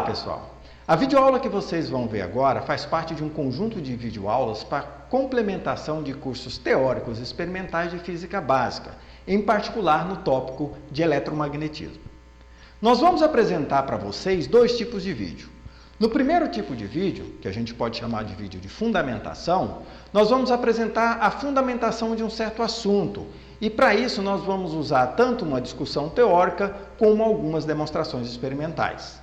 Olá pessoal! A videoaula que vocês vão ver agora faz parte de um conjunto de videoaulas para complementação de cursos teóricos e experimentais de física básica, em particular no tópico de eletromagnetismo. Nós vamos apresentar para vocês dois tipos de vídeo. No primeiro tipo de vídeo, que a gente pode chamar de vídeo de fundamentação, nós vamos apresentar a fundamentação de um certo assunto. E para isso nós vamos usar tanto uma discussão teórica como algumas demonstrações experimentais.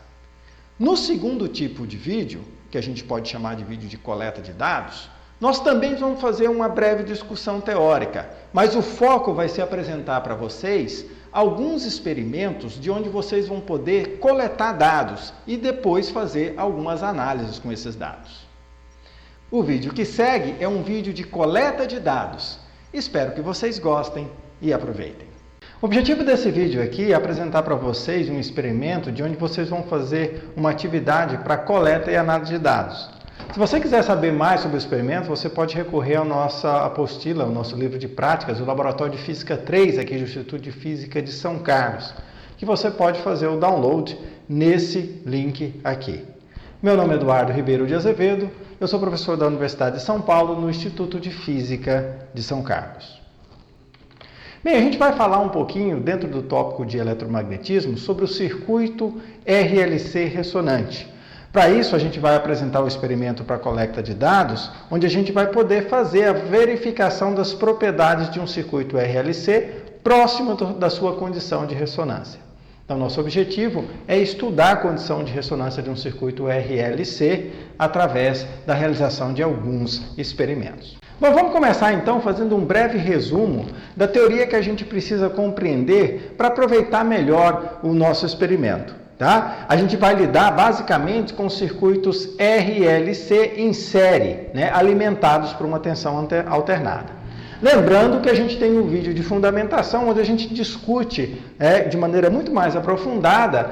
No segundo tipo de vídeo, que a gente pode chamar de vídeo de coleta de dados, nós também vamos fazer uma breve discussão teórica, mas o foco vai ser apresentar para vocês alguns experimentos de onde vocês vão poder coletar dados e depois fazer algumas análises com esses dados. O vídeo que segue é um vídeo de coleta de dados. Espero que vocês gostem e aproveitem. O objetivo desse vídeo aqui é apresentar para vocês um experimento de onde vocês vão fazer uma atividade para coleta e análise de dados. Se você quiser saber mais sobre o experimento, você pode recorrer à nossa apostila, ao nosso livro de práticas, do Laboratório de Física 3, aqui do Instituto de Física de São Carlos, que você pode fazer o download nesse link aqui. Meu nome é Eduardo Ribeiro de Azevedo, eu sou professor da Universidade de São Paulo, no Instituto de Física de São Carlos. Bem, a gente vai falar um pouquinho, dentro do tópico de eletromagnetismo, sobre o circuito RLC ressonante. Para isso, a gente vai apresentar o experimento para coleta de dados, onde a gente vai poder fazer a verificação das propriedades de um circuito RLC próximo da sua condição de ressonância. Então, nosso objetivo é estudar a condição de ressonância de um circuito RLC através da realização de alguns experimentos. Bom, vamos começar então fazendo um breve resumo da teoria que a gente precisa compreender para aproveitar melhor o nosso experimento. Tá? A gente vai lidar basicamente com circuitos RLC em série, alimentados por uma tensão alternada. Lembrando que a gente tem um vídeo de fundamentação onde a gente discute de maneira muito mais aprofundada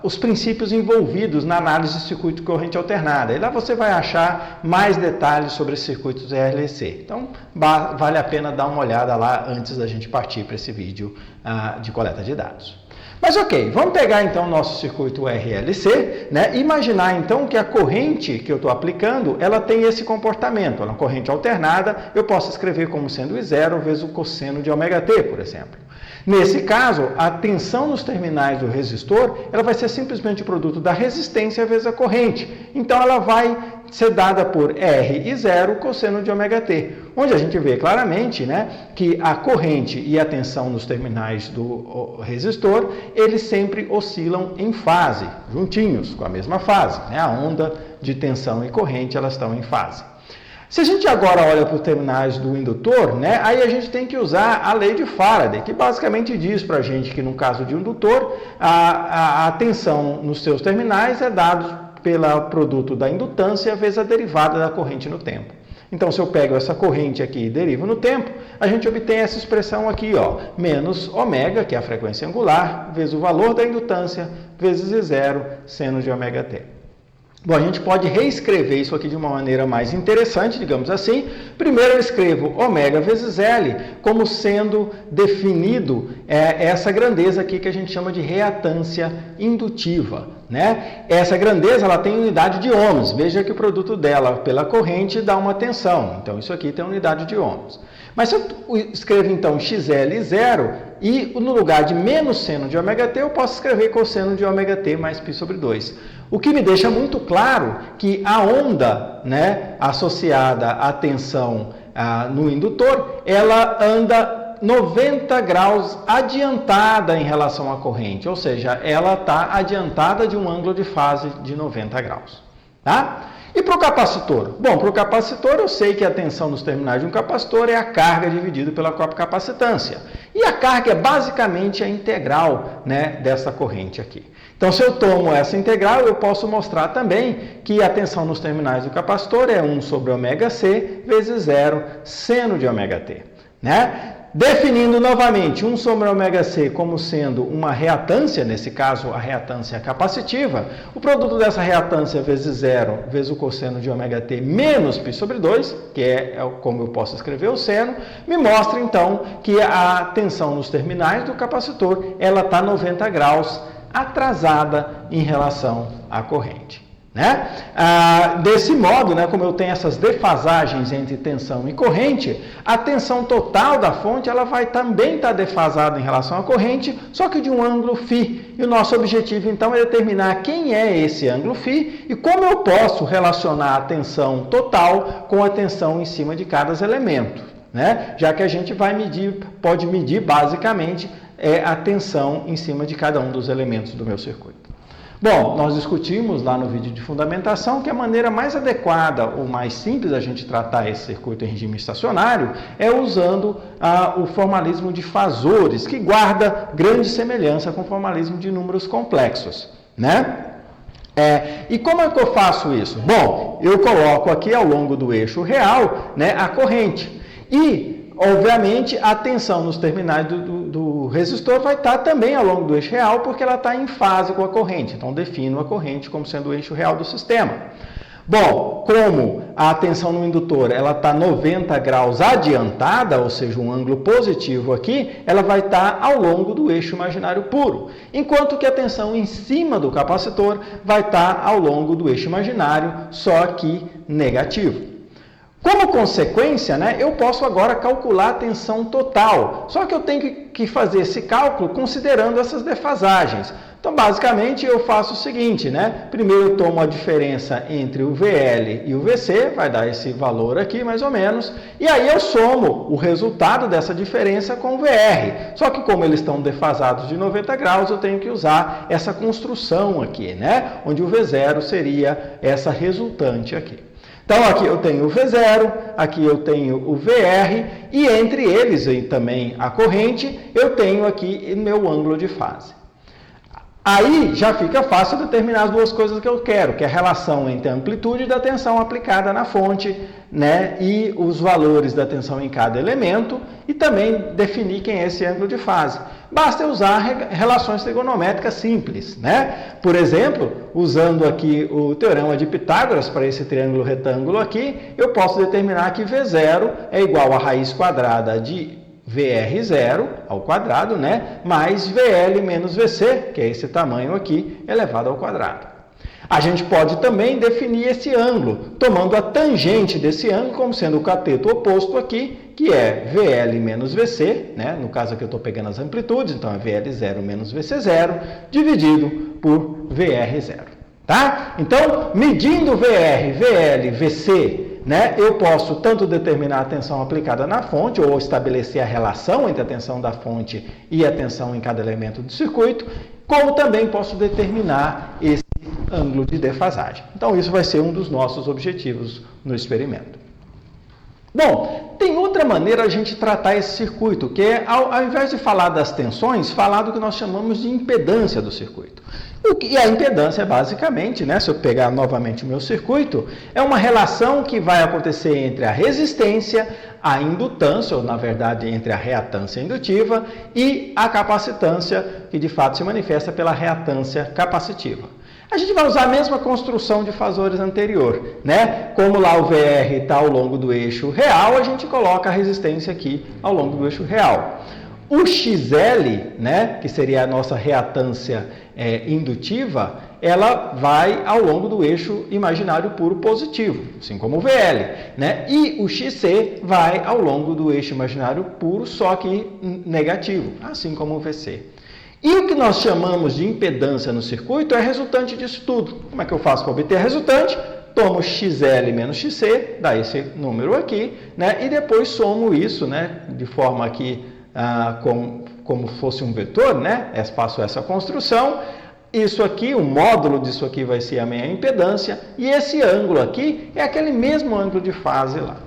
os princípios envolvidos na análise de circuito de corrente alternada. E lá você vai achar mais detalhes sobre circuitos RLC. Então, vale a pena dar uma olhada lá antes da gente partir para esse vídeo de coleta de dados. Mas ok, vamos pegar então o nosso circuito RLC, imaginar então que a corrente que eu estou aplicando, ela tem esse comportamento, ela é uma corrente alternada, eu posso escrever como sendo I0 vezes o cosseno de ômega-t, por exemplo. Nesse caso, a tensão nos terminais do resistor, ela vai ser simplesmente o produto da resistência vezes a corrente. Então ela vai ser dada por R0 cosseno de ômega-t, onde a gente vê claramente que a corrente e a tensão nos terminais do resistor, eles sempre oscilam em fase, juntinhos, com a mesma fase. A onda de tensão e corrente, elas estão em fase. Se a gente agora olha para os terminais do indutor, aí a gente tem que usar a lei de Faraday, que basicamente diz para a gente que no caso de um indutor, a tensão nos seus terminais é dada pelo produto da indutância vezes a derivada da corrente no tempo. Então, se eu pego essa corrente aqui e derivo no tempo, a gente obtém essa expressão aqui, menos ômega, que é a frequência angular, vezes o valor da indutância, vezes I0, seno de ômega-t. Bom, a gente pode reescrever isso aqui de uma maneira mais interessante, digamos assim. Primeiro eu escrevo ômega vezes L como sendo definido essa grandeza aqui que a gente chama de reatância indutiva. Essa grandeza ela tem unidade de ohms. Veja que o produto dela pela corrente dá uma tensão. Então isso aqui tem unidade de ohms. Mas se eu escrevo então XL0 e no lugar de menos seno de ômega-t eu posso escrever cosseno de ômega-t mais π sobre 2. O que me deixa muito claro que a onda associada à tensão no indutor, ela anda 90 graus adiantada em relação à corrente, ou seja, ela está adiantada de um ângulo de fase de 90 graus. Tá? E para o capacitor? Bom, para o capacitor eu sei que a tensão nos terminais de um capacitor é a carga dividida pela própria capacitância. E a carga é basicamente a integral dessa corrente aqui. Então, se eu tomo essa integral, eu posso mostrar também que a tensão nos terminais do capacitor é 1 sobre ômega-c vezes 0 seno de ômega-t. Definindo novamente 1 sobre ômega-c como sendo uma reatância, nesse caso a reatância capacitiva, o produto dessa reatância vezes 0 vezes o cosseno de ômega-t menos π sobre 2, que é como eu posso escrever o seno, me mostra então que a tensão nos terminais do capacitor ela está 90 graus atrasada em relação à corrente. Né? Desse modo, né, como eu tenho essas defasagens entre tensão e corrente, a tensão total da fonte ela vai também estar defasada em relação à corrente, só que de um ângulo φ. E o nosso objetivo, então, é determinar quem é esse ângulo φ e como eu posso relacionar a tensão total com a tensão em cima de cada elemento. Né? Já que a gente pode medir basicamente a tensão em cima de cada um dos elementos do meu circuito. Bom, nós discutimos lá no vídeo de fundamentação que a maneira mais adequada ou mais simples da gente tratar esse circuito em regime estacionário é usando o formalismo de fasores, que guarda grande semelhança com o formalismo de números complexos, né? E como é que eu faço isso? Bom, eu coloco aqui ao longo do eixo real, né, a corrente e, obviamente, a tensão nos terminais do resistor vai estar também ao longo do eixo real, porque ela está em fase com a corrente. Então, defino a corrente como sendo o eixo real do sistema. Bom, como a tensão no indutor está 90 graus adiantada, ou seja, um ângulo positivo aqui, ela vai estar ao longo do eixo imaginário puro. Enquanto que a tensão em cima do capacitor vai estar ao longo do eixo imaginário, só que negativo. Como consequência, né, eu posso agora calcular a tensão total, só que eu tenho que fazer esse cálculo considerando essas defasagens. Então, basicamente, eu faço o seguinte, né? Primeiro eu tomo a diferença entre o VL e o VC, vai dar esse valor aqui, mais ou menos, e aí eu somo o resultado dessa diferença com o VR. Só que como eles estão defasados de 90 graus, eu tenho que usar essa construção aqui, né? Onde o V0 seria essa resultante aqui. Então, aqui eu tenho o V0, aqui eu tenho o VR, e entre eles e também a corrente, eu tenho aqui o meu ângulo de fase. Aí já fica fácil determinar as duas coisas que eu quero, que é a relação entre a amplitude da tensão aplicada na fonte, né, e os valores da tensão em cada elemento, e também definir quem é esse ângulo de fase. Basta usar relações trigonométricas simples, né? Por exemplo, usando aqui o teorema de Pitágoras para esse triângulo retângulo aqui, eu posso determinar que V0 é igual à raiz quadrada de VR0 ao quadrado, né? Mais VL menos VC, que é esse tamanho aqui, elevado ao quadrado. A gente pode também definir esse ângulo, tomando a tangente desse ângulo como sendo o cateto oposto aqui, que é VL menos VC, né? No caso aqui eu estou pegando as amplitudes, então é VL0 menos VC0, dividido por VR0. Tá? Então, medindo VR, VL, VC, né, eu posso tanto determinar a tensão aplicada na fonte, ou estabelecer a relação entre a tensão da fonte e a tensão em cada elemento do circuito, como também posso determinar esse ângulo de defasagem. Então, isso vai ser um dos nossos objetivos no experimento. Bom, tem outra maneira a gente tratar esse circuito, que é, ao invés de falar das tensões, falar do que nós chamamos de impedância do circuito. E a impedância, basicamente, né, se eu pegar novamente o meu circuito, é uma relação que vai acontecer entre a resistência, a indutância, ou na verdade entre a reatância indutiva, e a capacitância, que de fato se manifesta pela reatância capacitiva. A gente vai usar a mesma construção de fasores anterior, né? Como lá o VR está ao longo do eixo real, a gente coloca a resistência aqui ao longo do eixo real. O XL, né, que seria a nossa reatância indutiva, ela vai ao longo do eixo imaginário puro positivo, assim como o VL, né? E o XC vai ao longo do eixo imaginário puro, só que negativo, assim como o VC. E o que nós chamamos de impedância no circuito é resultante disso tudo. Como é que eu faço para obter a resultante? Tomo XL menos XC, dá esse número aqui, né? E depois somo isso, né, de forma aqui como fosse um vetor, né? Faço essa construção. Isso aqui, o módulo disso aqui vai ser a minha impedância, e esse ângulo aqui é aquele mesmo ângulo de fase lá.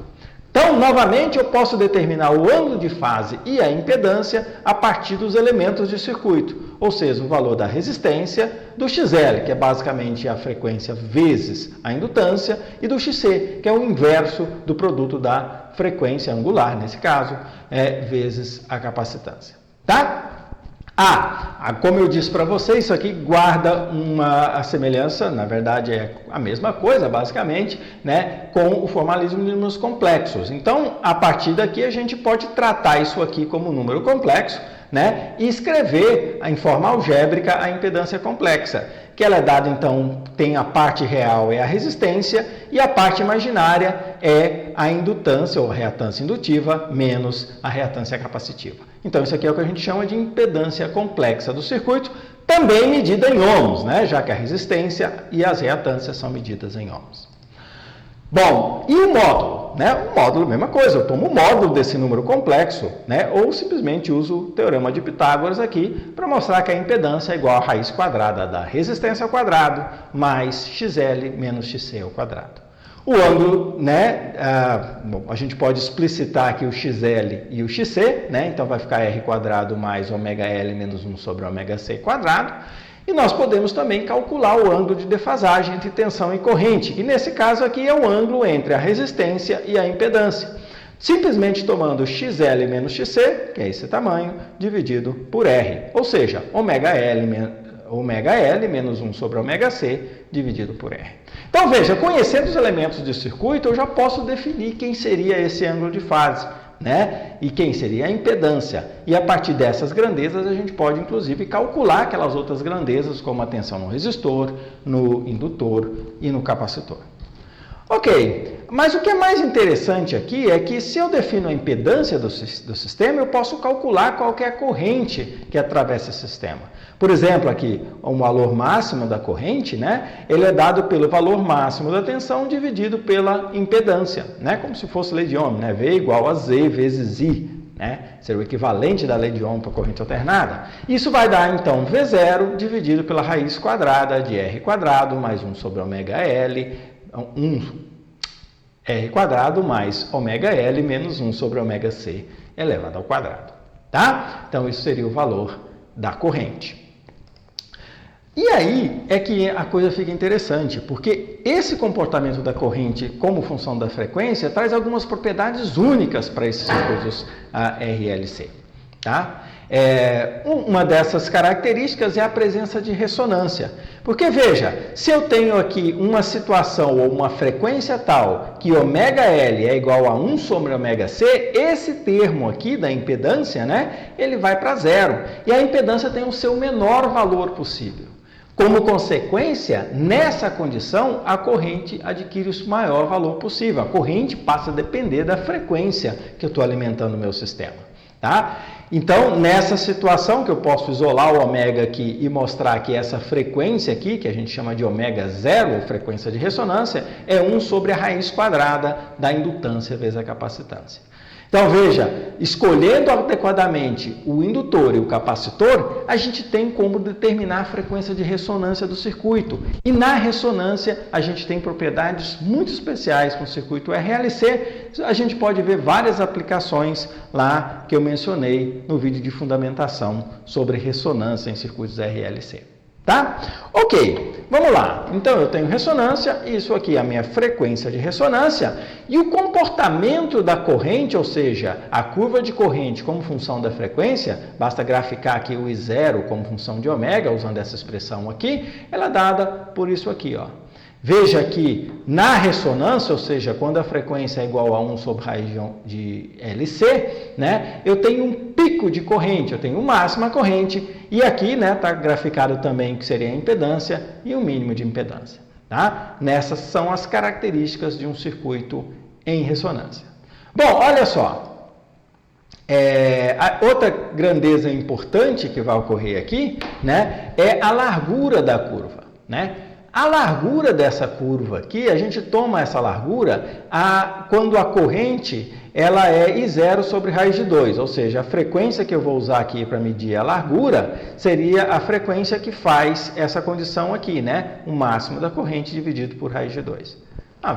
Então, novamente, eu posso determinar o ângulo de fase e a impedância a partir dos elementos de circuito, ou seja, o valor da resistência, do XL, que é basicamente a frequência vezes a indutância, e do XC, que é o inverso do produto da frequência angular, nesse caso, vezes a capacitância. Tá? Como eu disse para vocês, isso aqui guarda a semelhança, na verdade é a mesma coisa, basicamente, né, com o formalismo de números complexos. Então, a partir daqui, a gente pode tratar isso aqui como um número complexo, né, e escrever em forma algébrica a impedância complexa, que ela é dada, então, tem a parte real é a resistência e a parte imaginária é a indutância ou a reatância indutiva menos a reatância capacitiva. Então, isso aqui é o que a gente chama de impedância complexa do circuito, também medida em ohms, né, já que a resistência e as reatâncias são medidas em ohms. Bom, e o módulo? Né? O módulo, mesma coisa, eu tomo o módulo desse número complexo, né? Ou simplesmente uso o teorema de Pitágoras aqui para mostrar que a impedância é igual à raiz quadrada da resistência ao quadrado mais XL menos XC ao quadrado. O ângulo, né? A gente pode explicitar aqui o XL e o XC, né? Então vai ficar R quadrado mais ômega L menos 1 sobre ômega C quadrado. E nós podemos também calcular o ângulo de defasagem entre tensão e corrente, que nesse caso aqui é o ângulo entre a resistência e a impedância. Simplesmente tomando XL menos XC, que é esse tamanho, dividido por R. Ou seja, ômega L menos 1 sobre ômega C dividido por R. Então veja, conhecendo os elementos de circuito, eu já posso definir quem seria esse ângulo de fase, né? E quem seria a impedância. E a partir dessas grandezas a gente pode inclusive calcular aquelas outras grandezas como a tensão no resistor, no indutor e no capacitor. Ok, mas o que é mais interessante aqui é que se eu defino a impedância do sistema, eu posso calcular qual que é a corrente que atravessa esse sistema. Por exemplo, aqui, o valor máximo da corrente, né, ele é dado pelo valor máximo da tensão dividido pela impedância, né, como se fosse lei de Ohm, né, V igual a Z vezes I, né, seria o equivalente da lei de Ohm para a corrente alternada. Isso vai dar, então, V0 dividido pela raiz quadrada de R quadrado mais 1 sobre ômega L, R quadrado mais ômega L menos 1 sobre ômega C elevado ao quadrado. Tá? Então, isso seria o valor da corrente. E aí é que a coisa fica interessante, porque esse comportamento da corrente como função da frequência traz algumas propriedades únicas para esses circuitos RLC. Tá? Uma dessas características é a presença de ressonância. Porque, veja, se eu tenho aqui uma situação ou uma frequência tal que ômega L é igual a 1 sobre ômega C, esse termo aqui da impedância, né, ele vai para zero. E a impedância tem o seu menor valor possível. Como consequência, nessa condição, a corrente adquire o maior valor possível. A corrente passa a depender da frequência que eu estou alimentando o meu sistema. Tá? Então, nessa situação que eu posso isolar o ômega aqui e mostrar que essa frequência aqui, que a gente chama de ômega zero, ou frequência de ressonância, é 1 sobre a raiz quadrada da indutância vezes a capacitância. Então, veja, escolhendo adequadamente o indutor e o capacitor, a gente tem como determinar a frequência de ressonância do circuito. E na ressonância, a gente tem propriedades muito especiais com o circuito RLC. A gente pode ver várias aplicações lá que eu mencionei no vídeo de fundamentação sobre ressonância em circuitos RLC. Tá? Ok, vamos lá. Então, eu tenho ressonância, isso aqui é a minha frequência de ressonância, e o comportamento da corrente, ou seja, a curva de corrente como função da frequência, basta graficar aqui o I0 como função de ômega, usando essa expressão aqui, ela é dada por isso aqui, ó. Veja que na ressonância, ou seja, quando a frequência é igual a 1 sobre raiz de LC, né, eu tenho um pico de corrente, eu tenho o máximo a corrente, e aqui está graficado também que seria a impedância e o mínimo de impedância. Tá? Nessas são as características de um circuito em ressonância. Bom, olha só, a outra grandeza importante que vai ocorrer aqui, né, é a largura da curva, né? A largura dessa curva aqui, a gente toma essa largura quando a corrente ela é I0 sobre raiz de 2, ou seja, a frequência que eu vou usar aqui para medir a largura seria a frequência que faz essa condição aqui, né? O máximo da corrente dividido por raiz de 2.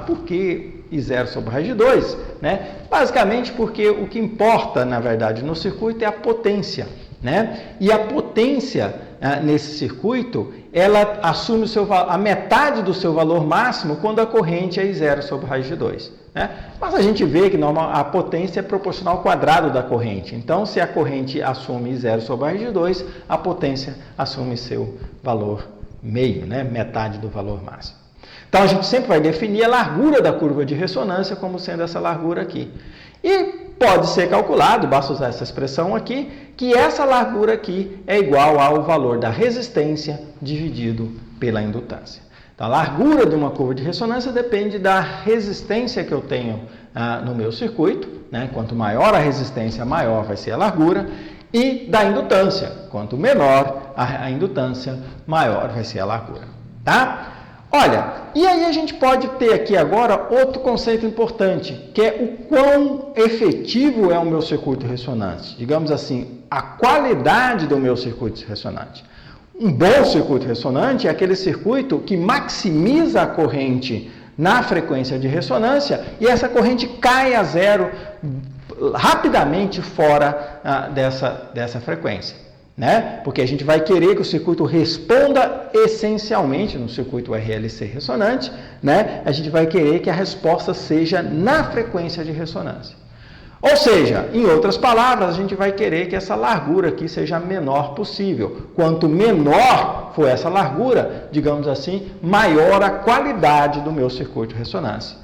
Por que I0 sobre raiz de 2? Né? Basicamente porque o que importa, na verdade, no circuito é a potência. Né? E a potência nesse circuito, ela assume a metade do seu valor máximo quando a corrente é I0 sobre raiz de 2. Né? Mas a gente vê que a potência é proporcional ao quadrado da corrente. Então, se a corrente assume I0 sobre raiz de 2, a potência assume seu valor meio, né? Metade do valor máximo. Então, a gente sempre vai definir a largura da curva de ressonância como sendo essa largura aqui. E pode ser calculado, basta usar essa expressão aqui, que essa largura aqui é igual ao valor da resistência dividido pela indutância. Então, a largura de uma curva de ressonância depende da resistência que eu tenho no meu circuito, né? Quanto maior a resistência, maior vai ser a largura, e da indutância. Quanto menor a indutância, maior vai ser a largura. Tá? Olha, e aí a gente pode ter aqui agora outro conceito importante, que é o quão efetivo é o meu circuito ressonante. Digamos assim, a qualidade do meu circuito ressonante. Um bom circuito ressonante é aquele circuito que maximiza a corrente na frequência de ressonância e essa corrente cai a zero rapidamente fora dessa frequência, né? Porque a gente vai querer que o circuito responda essencialmente no circuito RLC ressonante, né? A gente vai querer que a resposta seja na frequência de ressonância. Ou seja, em outras palavras, a gente vai querer que essa largura aqui seja a menor possível. Quanto menor for essa largura, digamos assim, maior a qualidade do meu circuito de ressonância.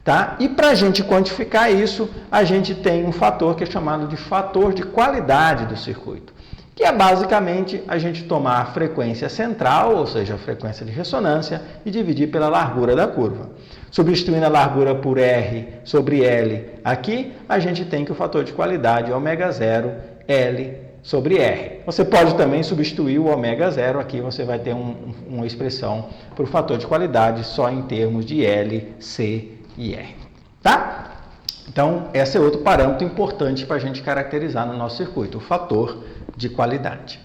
Tá? E para a gente quantificar isso, a gente tem um fator que é chamado de fator de qualidade do circuito, que é basicamente a gente tomar a frequência central, ou seja, a frequência de ressonância, e dividir pela largura da curva. Substituindo a largura por R sobre L aqui, a gente tem que o fator de qualidade é ω0 L sobre R. Você pode também substituir o ω0, aqui você vai ter uma expressão para o fator de qualidade só em termos de L, C e R. Tá? Então, esse é outro parâmetro importante para a gente caracterizar no nosso circuito, o fator de qualidade.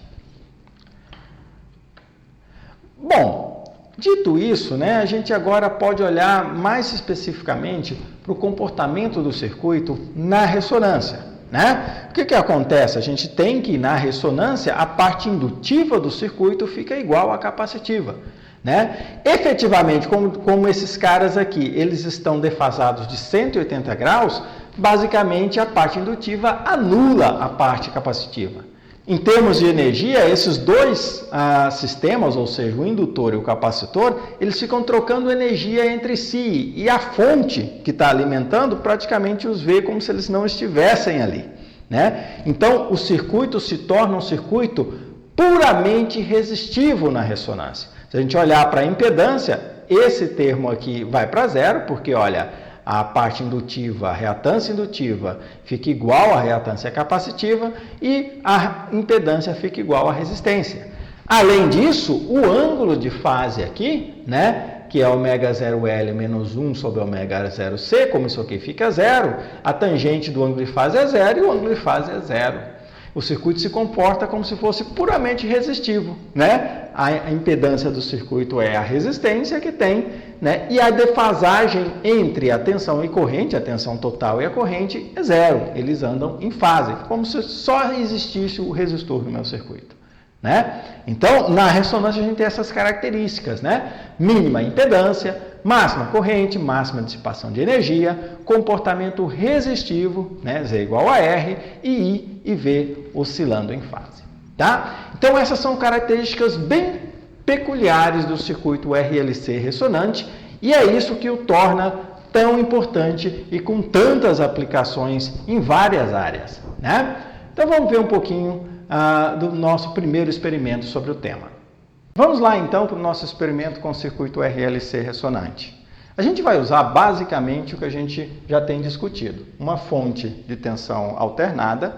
Bom, dito isso, né, a gente agora pode olhar mais especificamente para o comportamento do circuito na ressonância. Né? O que acontece? A gente tem que, na ressonância, a parte indutiva do circuito fica igual à capacitiva. Né? Efetivamente, como esses caras aqui, eles estão defasados de 180 graus, basicamente a parte indutiva anula a parte capacitiva. Em termos de energia, esses dois sistemas, ou seja, o indutor e o capacitor, eles ficam trocando energia entre si e a fonte que está alimentando praticamente os vê como se eles não estivessem ali. Né? Então, o circuito se torna um circuito puramente resistivo na ressonância. Se a gente olhar para a impedância, esse termo aqui vai para zero, porque olha, a parte indutiva, a reatância indutiva fica igual à reatância capacitiva e a impedância fica igual à resistência. Além disso, o ângulo de fase aqui, né, que é ω0L menos 1 sobre ω0C, como isso aqui fica zero, a tangente do ângulo de fase é zero e o ângulo de fase é zero. O circuito se comporta como se fosse puramente resistivo, né? A impedância do circuito é a resistência que tem, né? E a defasagem entre a tensão e corrente, a tensão total e a corrente, é zero. Eles andam em fase, como se só existisse o resistor no meu circuito. Né? Então, na ressonância a gente tem essas características, né? Mínima impedância, máxima corrente, máxima dissipação de energia, comportamento resistivo, né? Z igual a R, e I e V oscilando em fase. Tá? Então, essas são características bem peculiares do circuito RLC ressonante, e é isso que o torna tão importante e com tantas aplicações em várias áreas. Né? Então, vamos ver um pouquinho do nosso primeiro experimento sobre o tema. Vamos lá então para o nosso experimento com o circuito RLC ressonante. A gente vai usar basicamente o que a gente já tem discutido. Uma fonte de tensão alternada,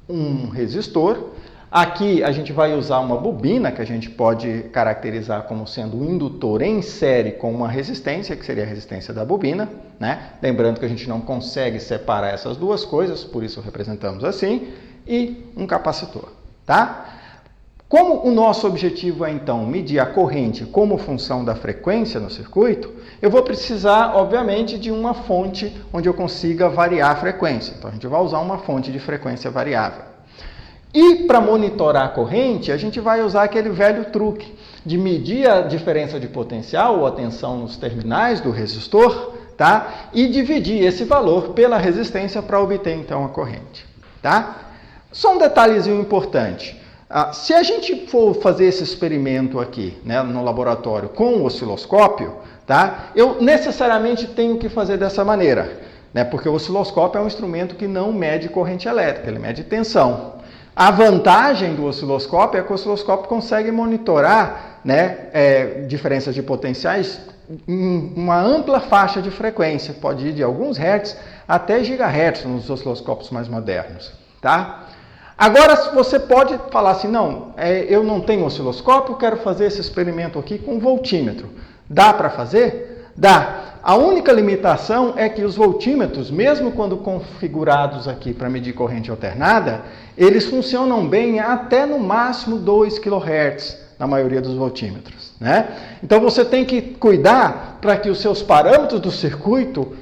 um resistor. Aqui a gente vai usar uma bobina que a gente pode caracterizar como sendo um indutor em série com uma resistência, que seria a resistência da bobina. Né? Lembrando que a gente não consegue separar essas duas coisas, por isso representamos assim. E um capacitor, tá? Como o nosso objetivo é, então, medir a corrente como função da frequência no circuito, eu vou precisar, obviamente, de uma fonte onde eu consiga variar a frequência. Então, a gente vai usar uma fonte de frequência variável. E, para monitorar a corrente, a gente vai usar aquele velho truque de medir a diferença de potencial ou a tensão nos terminais do resistor, tá? E dividir esse valor pela resistência para obter, então, a corrente, tá? Só um detalhezinho importante. Se a gente for fazer esse experimento aqui, né, no laboratório com o osciloscópio, tá, eu necessariamente tenho que fazer dessa maneira. né? Porque o osciloscópio é um instrumento que não mede corrente elétrica, ele mede tensão. A vantagem do osciloscópio é que o osciloscópio consegue monitorar, né, diferenças de potenciais em uma ampla faixa de frequência, pode ir de alguns hertz até gigahertz nos osciloscópios mais modernos, tá? Agora, você pode falar assim, não, eu não tenho osciloscópio, quero fazer esse experimento aqui com voltímetro. Dá para fazer? Dá. A única limitação é que os voltímetros, mesmo quando configurados aqui para medir corrente alternada, eles funcionam bem até no máximo 2 kHz na maioria dos voltímetros, né? Então você tem que cuidar para que os seus parâmetros do circuito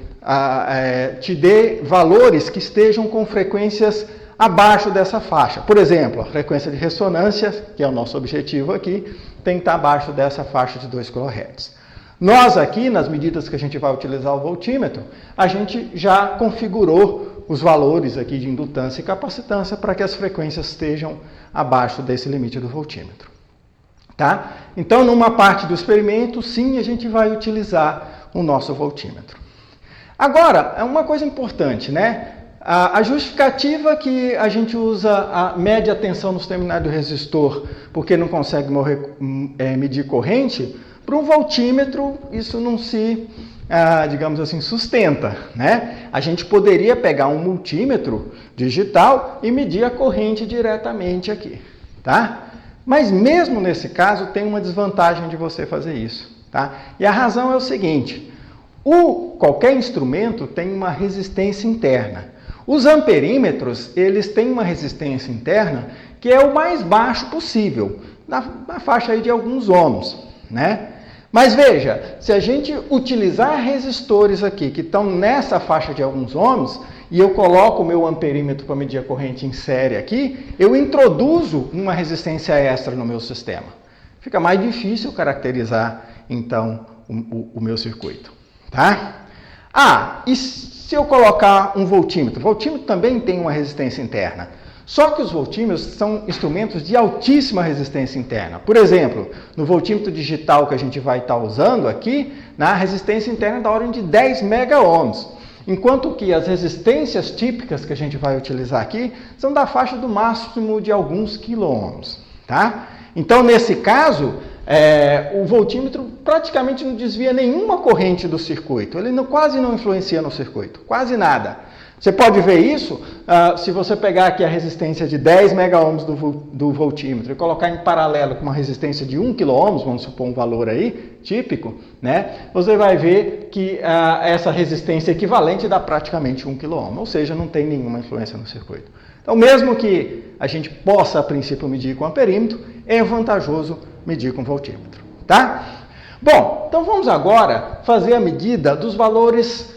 te dê valores que estejam com frequências abaixo dessa faixa. Por exemplo, a frequência de ressonância, que é o nosso objetivo aqui, tem que estar abaixo dessa faixa de 2 kHz. Nós aqui, nas medidas que a gente vai utilizar o voltímetro, a gente já configurou os valores aqui de indutância e capacitância para que as frequências estejam abaixo desse limite do voltímetro. Tá? Então, numa parte do experimento, sim, a gente vai utilizar o nosso voltímetro. Agora, é uma coisa importante, né? A justificativa que a gente usa a média tensão nos terminais do resistor porque não consegue medir corrente, para um voltímetro isso não se, digamos assim, sustenta, né? A gente poderia pegar um multímetro digital e medir a corrente diretamente aqui, tá? Mas mesmo nesse caso tem uma desvantagem de você fazer isso, tá? E a razão é o seguinte, qualquer instrumento tem uma resistência interna. Os amperímetros, eles têm uma resistência interna que é o mais baixo possível, na faixa aí de alguns ohms, né? Mas veja, se a gente utilizar resistores aqui que estão nessa faixa de alguns ohms, e eu coloco o meu amperímetro para medir a corrente em série aqui, eu introduzo uma resistência extra no meu sistema. Fica mais difícil caracterizar, então, o meu circuito, tá? E se eu colocar um voltímetro? O voltímetro também tem uma resistência interna. Só que os voltímetros são instrumentos de altíssima resistência interna. Por exemplo, no voltímetro digital que a gente vai estar usando aqui, a resistência interna é da ordem de 10 megaohms. Enquanto que as resistências típicas que a gente vai utilizar aqui são da faixa do máximo de alguns quiloohms, tá? Então, nesse caso, o voltímetro praticamente não desvia nenhuma corrente do circuito. Ele quase não influencia no circuito, quase nada. Você pode ver isso se você pegar aqui a resistência de 10 megaohms do voltímetro e colocar em paralelo com uma resistência de 1 kΩ, vamos supor um valor aí, típico, né? Você vai ver que essa resistência equivalente dá praticamente 1 kΩ, ou seja, não tem nenhuma influência no circuito. Então, mesmo que a gente possa, a princípio, medir com amperímetro, é vantajoso medir com voltímetro, tá? Bom, então vamos agora fazer a medida dos valores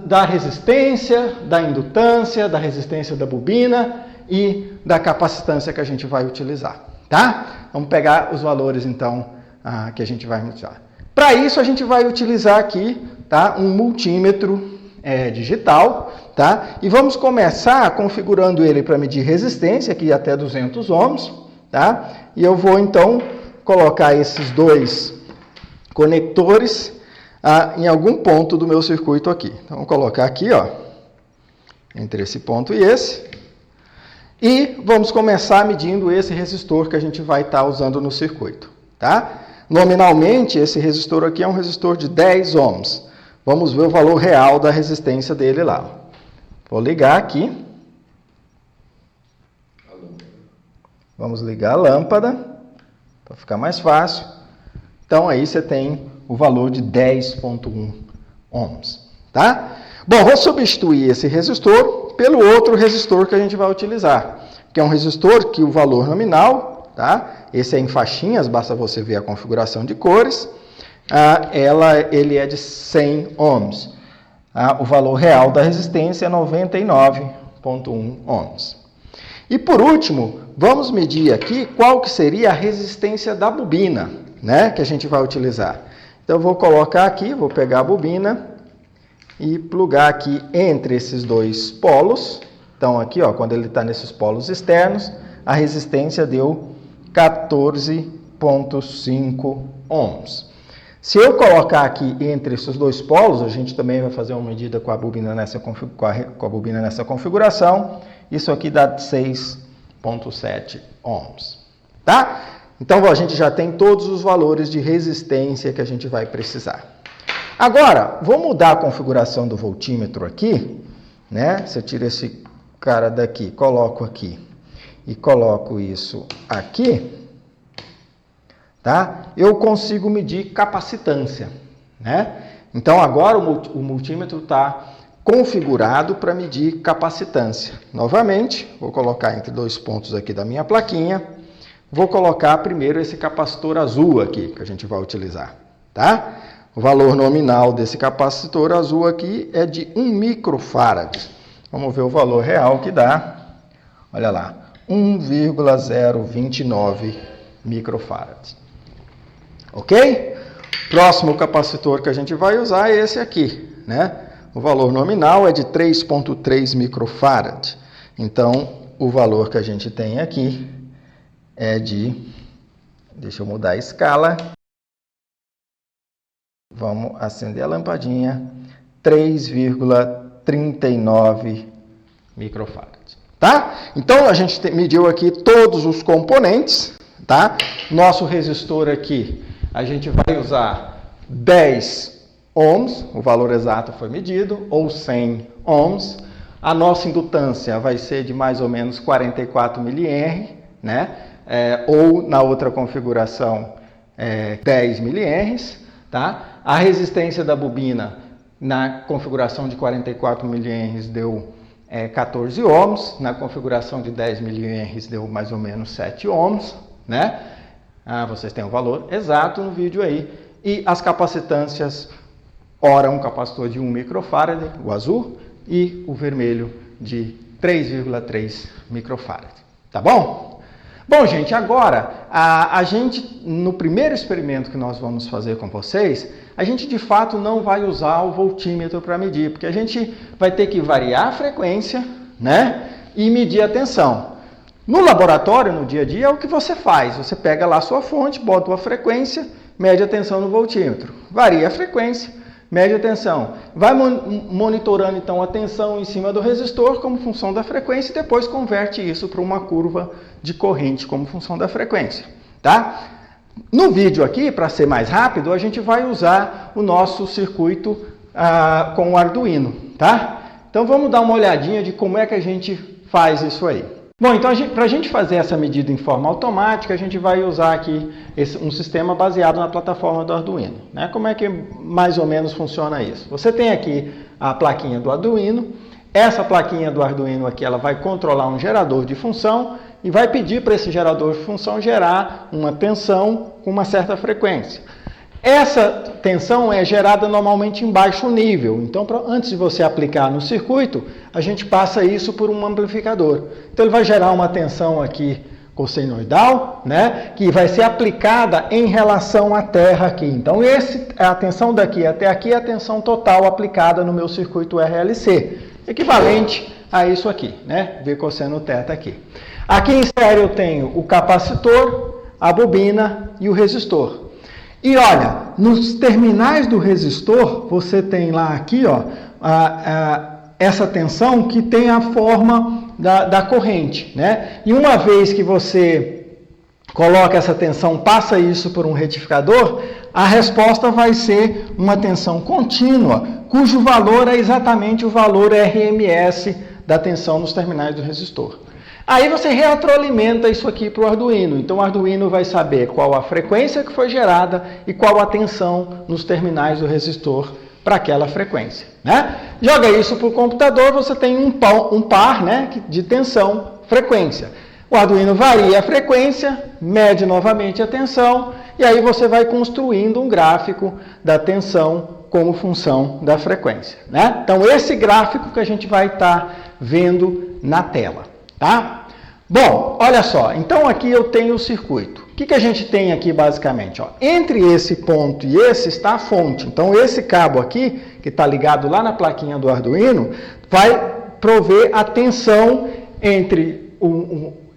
da resistência, da indutância, da resistência da bobina e da capacitância que a gente vai utilizar, tá? Vamos pegar os valores, então, que a gente vai utilizar. Para isso, a gente vai utilizar aqui, tá, um multímetro digital, tá? E vamos começar configurando ele para medir resistência, aqui até 200 ohms, tá? E eu vou, então, colocar esses dois conectores em algum ponto do meu circuito aqui. Então, vou colocar aqui, ó, entre esse ponto e esse. E vamos começar medindo esse resistor que a gente vai estar usando no circuito, tá? Nominalmente, esse resistor aqui é um resistor de 10 ohms. Vamos ver o valor real da resistência dele lá. Vou ligar aqui. Vamos ligar a lâmpada, para ficar mais fácil. Então, aí você tem o valor de 10,1 ohms, tá? Bom, vou substituir esse resistor pelo outro resistor que a gente vai utilizar, que é um resistor que o valor nominal, tá? Esse é em faixinhas, basta você ver a configuração de cores, ele é de 100 ohms. O valor real da resistência é 99,1 ohms. E por último, vamos medir aqui qual que seria a resistência da bobina, né, que a gente vai utilizar. Então, eu vou colocar aqui, vou pegar a bobina e plugar aqui entre esses dois polos. Então, aqui, ó, quando ele está nesses polos externos, a resistência deu 14,5 ohms. Se eu colocar aqui entre esses dois polos, a gente também vai fazer uma medida com a bobina nessa configuração, isso aqui dá 6,7 ohms, tá? Então a gente já tem todos os valores de resistência que a gente vai precisar. Agora, vou mudar a configuração do voltímetro aqui, né? Se eu tiro esse cara daqui, coloco aqui e coloco isso aqui, tá? Eu consigo medir capacitância, né? Então agora o multímetro está configurado para medir capacitância. Novamente, vou colocar entre dois pontos aqui da minha plaquinha, vou colocar primeiro esse capacitor azul aqui que a gente vai utilizar, tá? O valor nominal desse capacitor azul aqui é de 1 microfarad. Vamos ver o valor real que dá. Olha lá, 1,029 microfarads. Ok? Próximo capacitor que a gente vai usar é esse aqui, né? O valor nominal é de 3,3 microfarad. Então, o valor que a gente tem aqui é de... Deixa eu mudar a escala. Vamos acender a lampadinha. 3,39 microfarads. Tá? Então, a gente mediu aqui todos os componentes, tá? Nosso resistor aqui, a gente vai usar 10 ohms, o valor exato foi medido, ou 100 ohms. A nossa indutância vai ser de mais ou menos 44 mA, né? Ou na outra configuração, 10 mA, tá? A resistência da bobina na configuração de 44 mA deu 14 ohms, na configuração de 10 mA deu mais ou menos 7 ohms, né? Vocês têm o valor exato no vídeo aí. E as capacitâncias, ora um capacitor de 1 microfarad, o azul, e o vermelho de 3,3 microfarad. Tá bom? Bom, gente, agora, no primeiro experimento que nós vamos fazer com vocês, a gente de fato não vai usar o voltímetro para medir, porque a gente vai ter que variar a frequência, né, e medir a tensão. No laboratório, no dia a dia, é o que você faz. Você pega lá a sua fonte, bota a frequência, mede a tensão no voltímetro. Varia a frequência, mede a tensão. Vai monitorando então a tensão em cima do resistor como função da frequência e depois converte isso para uma curva de corrente como função da frequência, tá? No vídeo aqui, para ser mais rápido, a gente vai usar o nosso circuito com o Arduino, tá? Então vamos dar uma olhadinha de como é que a gente faz isso aí. Bom, então para a gente fazer essa medida em forma automática, a gente vai usar aqui um sistema baseado na plataforma do Arduino, né? Como é que mais ou menos funciona isso? Você tem aqui a plaquinha do Arduino. Essa plaquinha do Arduino aqui, ela vai controlar um gerador de função e vai pedir para esse gerador de função gerar uma tensão com uma certa frequência. Essa tensão é gerada normalmente em baixo nível. Então, antes de você aplicar no circuito, a gente passa isso por um amplificador. Então, ele vai gerar uma tensão aqui cossenoidal, né, que vai ser aplicada em relação à Terra aqui. Então, a tensão daqui até aqui é a tensão total aplicada no meu circuito RLC, equivalente a isso aqui, né, V cosseno θ aqui. Aqui em série eu tenho o capacitor, a bobina e o resistor. E olha, nos terminais do resistor, você tem lá aqui, ó, essa tensão que tem a forma da corrente, né? E uma vez que você coloca essa tensão, passa isso por um retificador, a resposta vai ser uma tensão contínua, cujo valor é exatamente o valor RMS da tensão nos terminais do resistor. Aí você retroalimenta isso aqui para o Arduino. Então o Arduino vai saber qual a frequência que foi gerada e qual a tensão nos terminais do resistor para aquela frequência, né? Joga isso para o computador, você tem um par, né, de tensão, frequência. O Arduino varia a frequência, mede novamente a tensão e aí você vai construindo um gráfico da tensão como função da frequência, né? Então esse gráfico que a gente vai estar vendo na tela. Tá? Bom, olha só, então aqui eu tenho o circuito. O que a gente tem aqui basicamente? Ó, entre esse ponto e esse está a fonte. Então esse cabo aqui, que está ligado lá na plaquinha do Arduino, vai prover a tensão entre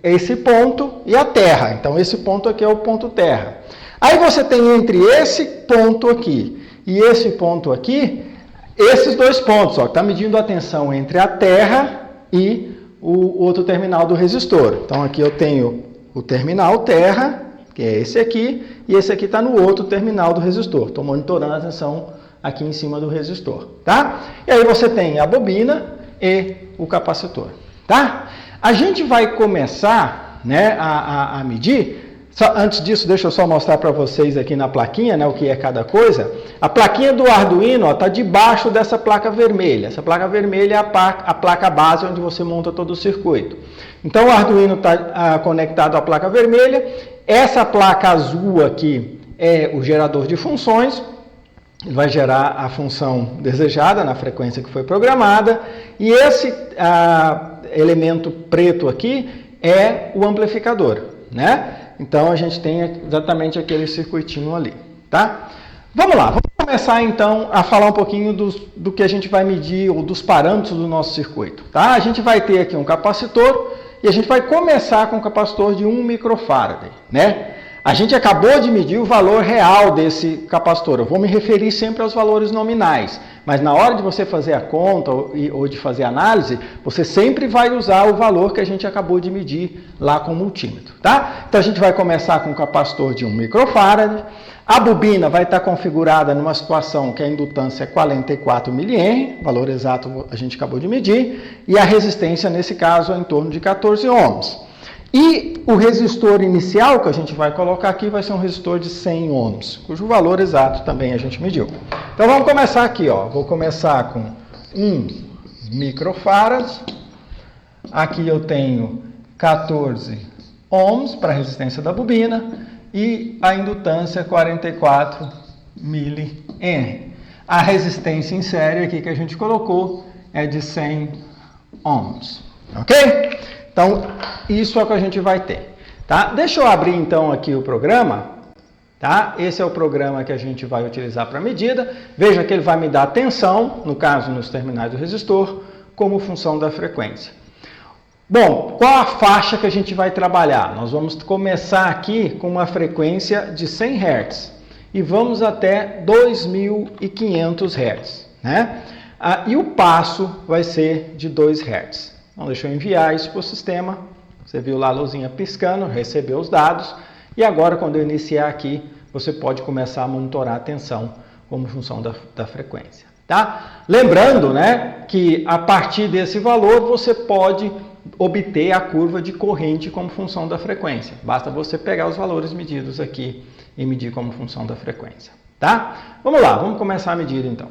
esse ponto e a terra. Então esse ponto aqui é o ponto terra. Aí você tem entre esse ponto aqui e esse ponto aqui, esses dois pontos, ó, está medindo a tensão entre a terra e o outro terminal do resistor. Então aqui eu tenho o terminal terra, que é esse aqui, e esse aqui está no outro terminal do resistor. Estou monitorando a tensão aqui em cima do resistor, tá? E aí você tem a bobina e o capacitor, tá? A gente vai começar, né, a medir. Antes disso, deixa eu só mostrar para vocês aqui na plaquinha, né, o que é cada coisa. A plaquinha do Arduino está debaixo dessa placa vermelha. Essa placa vermelha é a placa base onde você monta todo o circuito. Então, o Arduino está conectado à placa vermelha. Essa placa azul aqui é o gerador de funções. Ele vai gerar a função desejada na frequência que foi programada. E esse elemento preto aqui é o amplificador, né? Então, a gente tem exatamente aquele circuitinho ali, tá? Vamos lá, vamos começar então a falar um pouquinho do que a gente vai medir, ou dos parâmetros do nosso circuito, tá? A gente vai ter aqui um capacitor e a gente vai começar com um capacitor de 1 microfarad, né? A gente acabou de medir o valor real desse capacitor. Eu vou me referir sempre aos valores nominais, mas na hora de você fazer a conta ou de fazer a análise, você sempre vai usar o valor que a gente acabou de medir lá com o multímetro, tá? Então a gente vai começar com um capacitor de 1 microfarad. A bobina vai estar configurada numa situação que a indutância é 44 mA, valor exato a gente acabou de medir, e a resistência nesse caso é em torno de 14 ohms. E o resistor inicial que a gente vai colocar aqui vai ser um resistor de 100 ohms, cujo valor exato também a gente mediu. Então vamos começar aqui, ó. Vou começar com 1 microfarad. Aqui eu tenho 14 ohms para a resistência da bobina e a indutância 44 mH. A resistência em série aqui que a gente colocou é de 100 ohms, ok? Então, isso é o que a gente vai ter, tá? Deixa eu abrir, então, aqui o programa, tá? Esse é o programa que a gente vai utilizar para a medida. Veja que ele vai me dar tensão, no caso, nos terminais do resistor, como função da frequência. Bom, qual a faixa que a gente vai trabalhar? Nós vamos começar aqui com uma frequência de 100 Hz e vamos até 2.500 Hz, né? E o passo vai ser de 2 Hz. Então, deixa eu enviar isso para o sistema. Você viu lá a luzinha piscando, recebeu os dados. E agora, quando eu iniciar aqui, você pode começar a monitorar a tensão como função da frequência, tá? Lembrando, né, que a partir desse valor, você pode obter a curva de corrente como função da frequência. Basta você pegar os valores medidos aqui e medir como função da frequência, tá? Vamos lá, vamos começar a medir então.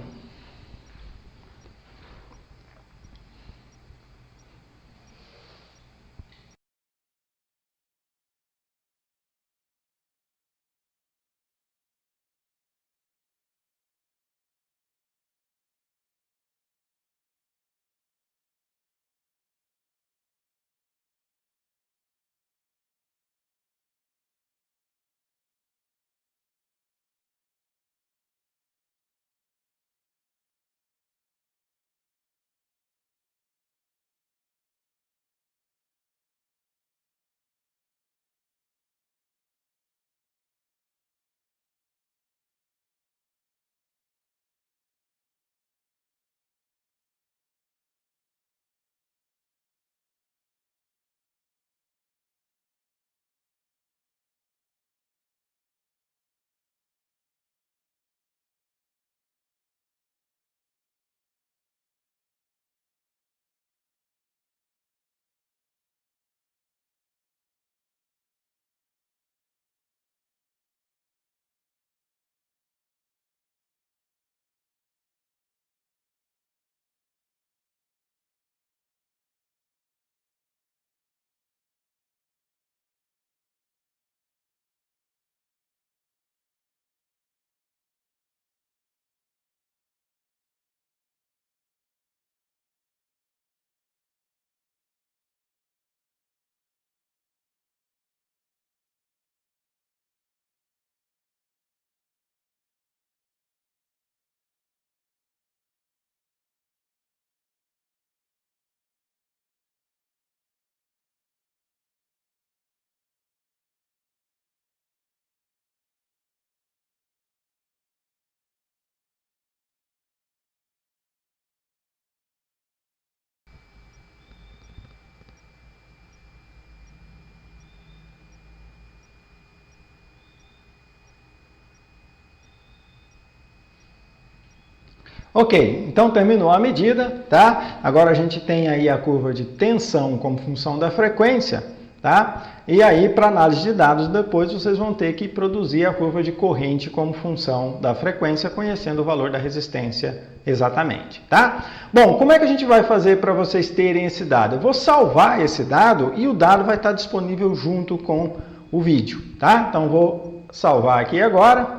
Ok, então terminou a medida, tá? Agora a gente tem aí a curva de tensão como função da frequência, tá? E aí, para análise de dados, depois vocês vão ter que produzir a curva de corrente como função da frequência, conhecendo o valor da resistência exatamente, tá? Bom, como é que a gente vai fazer para vocês terem esse dado? Eu vou salvar esse dado e o dado vai estar disponível junto com o vídeo, tá? Então, vou salvar aqui agora.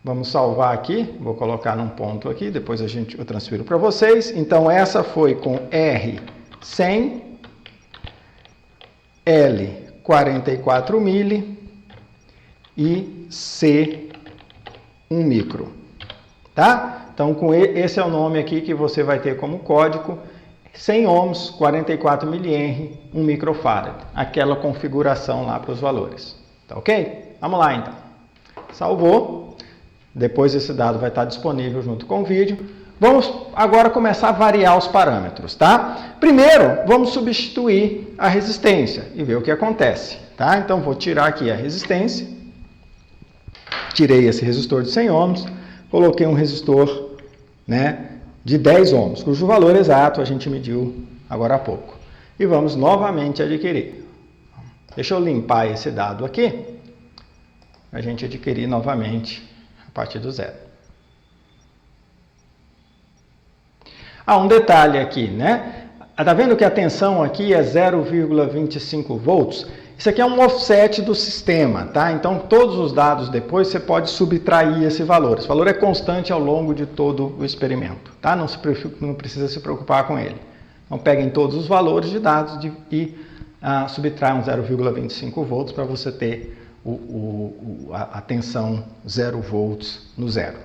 Vamos salvar aqui, vou colocar num ponto aqui, depois eu transfiro para vocês. Então, essa foi com R100, L 44 mili e C 1 micro, tá? Então, esse é o nome aqui que você vai ter como código, 100 ohms, 44 mH, 1 microfarad, aquela configuração lá para os valores, tá ok? Vamos lá então. Salvou. Depois esse dado vai estar disponível junto com o vídeo. Vamos agora começar a variar os parâmetros, tá? Primeiro, vamos substituir a resistência e ver o que acontece, tá? Então, vou tirar aqui a resistência. Tirei esse resistor de 100 ohms, coloquei um resistor, né, de 10 ohms, cujo valor exato a gente mediu agora há pouco. E vamos novamente adquirir. Deixa eu limpar esse dado aqui, a gente adquirir novamente a partir do zero. Um detalhe aqui, né? Tá vendo que a tensão aqui é 0,25 volts? Isso aqui é um offset do sistema, tá? Então, todos os dados depois você pode subtrair esse valor. Esse valor é constante ao longo de todo o experimento, tá? Não precisa se preocupar com ele. Então, peguem todos os valores de dados e subtraiam 0,25 volts para você ter a tensão 0 volts no zero.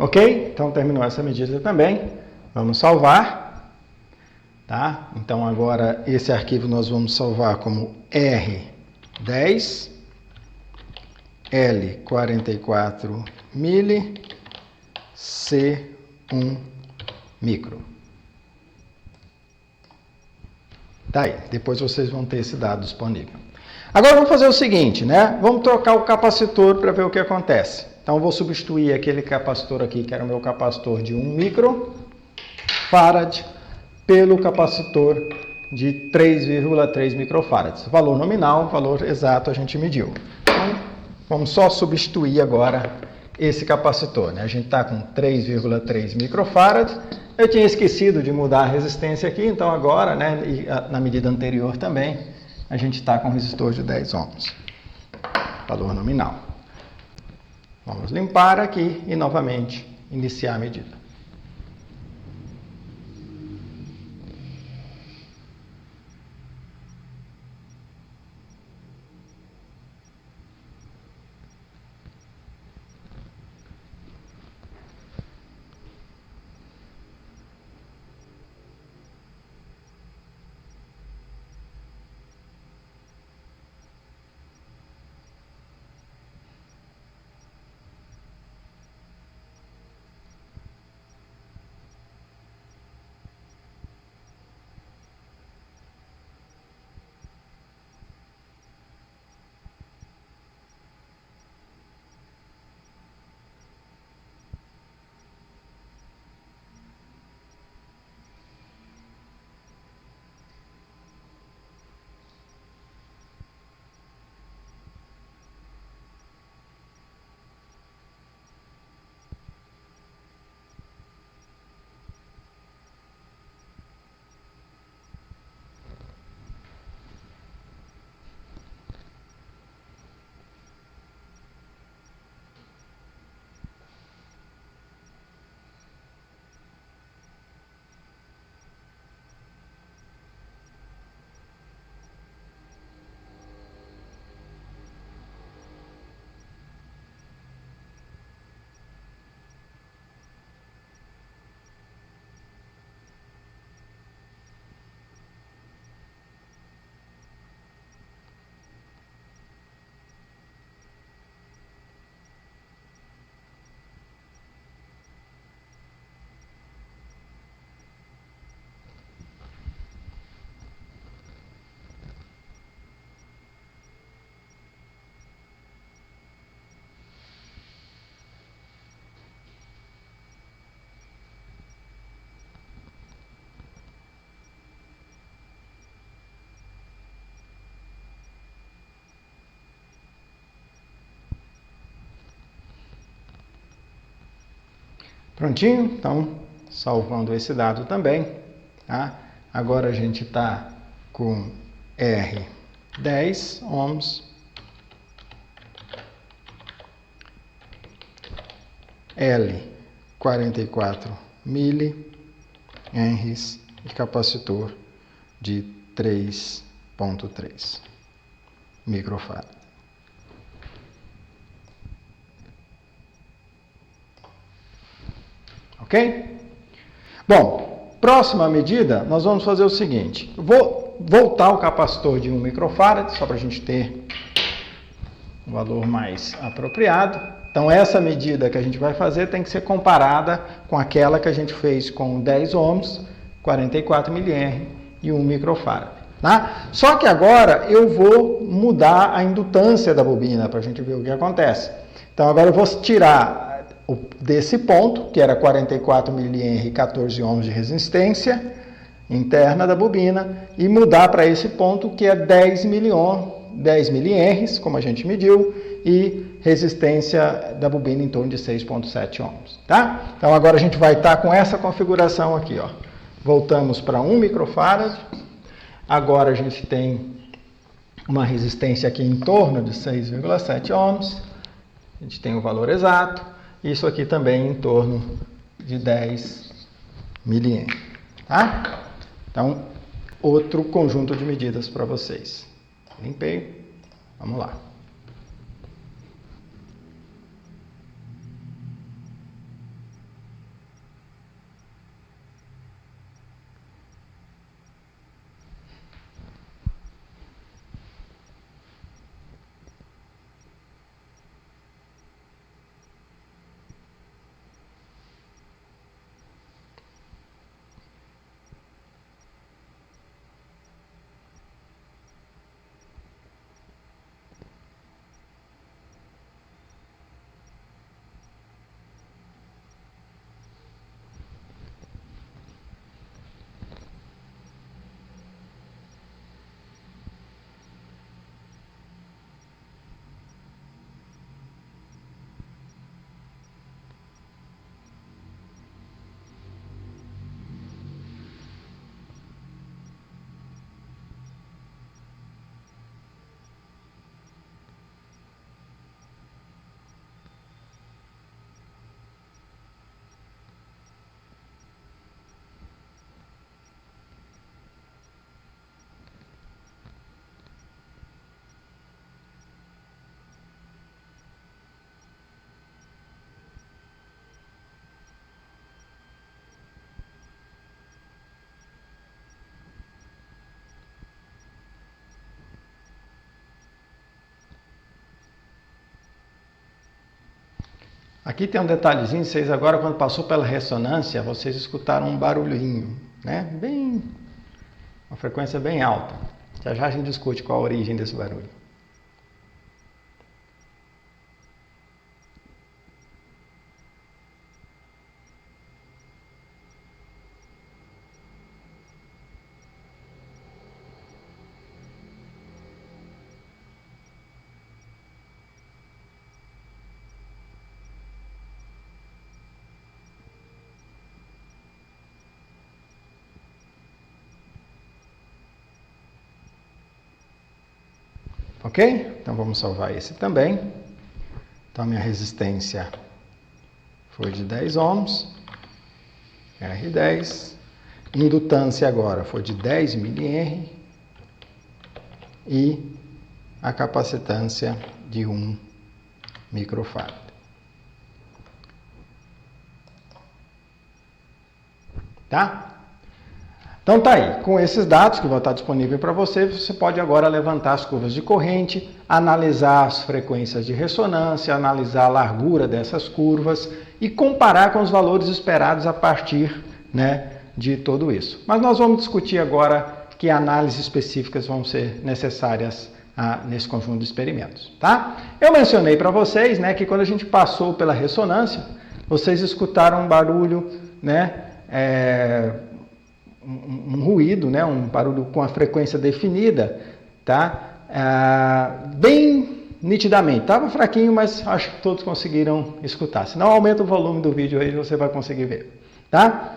Ok? Então, terminou essa medida também. Vamos salvar. Tá? Então, agora, esse arquivo nós vamos salvar como R10, L44 mili, C1 micro. Tá aí. Depois vocês vão ter esse dado disponível. Agora, vamos fazer o seguinte, né? Vamos trocar o capacitor para ver o que acontece. Então, eu vou substituir aquele capacitor aqui, que era o meu capacitor de 1 microfarad, pelo capacitor de 3,3 microfarads. Valor nominal, valor exato a gente mediu. Então, vamos só substituir agora esse capacitor, né? A gente está com 3,3 microfarads. Eu tinha esquecido de mudar a resistência aqui, então agora, né, e na medida anterior também, a gente está com um resistor de 10 ohms. Valor nominal. Vamos limpar aqui e novamente iniciar a medida. Prontinho? Então, salvando esse dado também. Tá? Agora a gente está com R 10 ohms, L 44 milihenries e capacitor de 3,3 microfarad. Ok? Bom, próxima medida, nós vamos fazer o seguinte. Vou voltar o capacitor de 1 microfarad, só para a gente ter um valor mais apropriado. Então, essa medida que a gente vai fazer tem que ser comparada com aquela que a gente fez com 10 ohms, 44 mA e 1 microfarad. Tá? Só que agora eu vou mudar a indutância da bobina para a gente ver o que acontece. Então, agora eu vou tirar desse ponto, que era 44 mA e 14 ohms de resistência interna da bobina, e mudar para esse ponto que é 10 milihenries, como a gente mediu, e resistência da bobina em torno de 6,7 ohms. Tá? Então agora a gente vai estar com essa configuração aqui. Ó. Voltamos para 1 microfarad. Agora a gente tem uma resistência aqui em torno de 6,7 ohms. A gente tem o valor exato. Isso aqui também em torno de 10 milihenries. Tá? Então, outro conjunto de medidas para vocês. Limpei. Vamos lá. Aqui tem um detalhezinho, vocês agora quando passou pela ressonância, vocês escutaram um barulhinho, né? Uma frequência bem alta. Já já a gente discute qual a origem desse barulho. Ok? Então vamos salvar esse também. Então a minha resistência foi de 10 ohms, R10. Indutância agora foi de 10 mH e a capacitância de 1 microfarad. Tá? Então tá aí, com esses dados que vão estar disponíveis para você, você pode agora levantar as curvas de corrente, analisar as frequências de ressonância, analisar a largura dessas curvas e comparar com os valores esperados a partir, né, de tudo isso. Mas nós vamos discutir agora que análises específicas vão ser necessárias nesse conjunto de experimentos. Tá? Eu mencionei para vocês, né, que quando a gente passou pela ressonância, vocês escutaram um barulho, né, um ruído, né, um barulho com a frequência definida, tá? Bem nitidamente. Estava fraquinho, mas acho que todos conseguiram escutar. Se não, aumenta o volume do vídeo aí, você vai conseguir ver. Tá?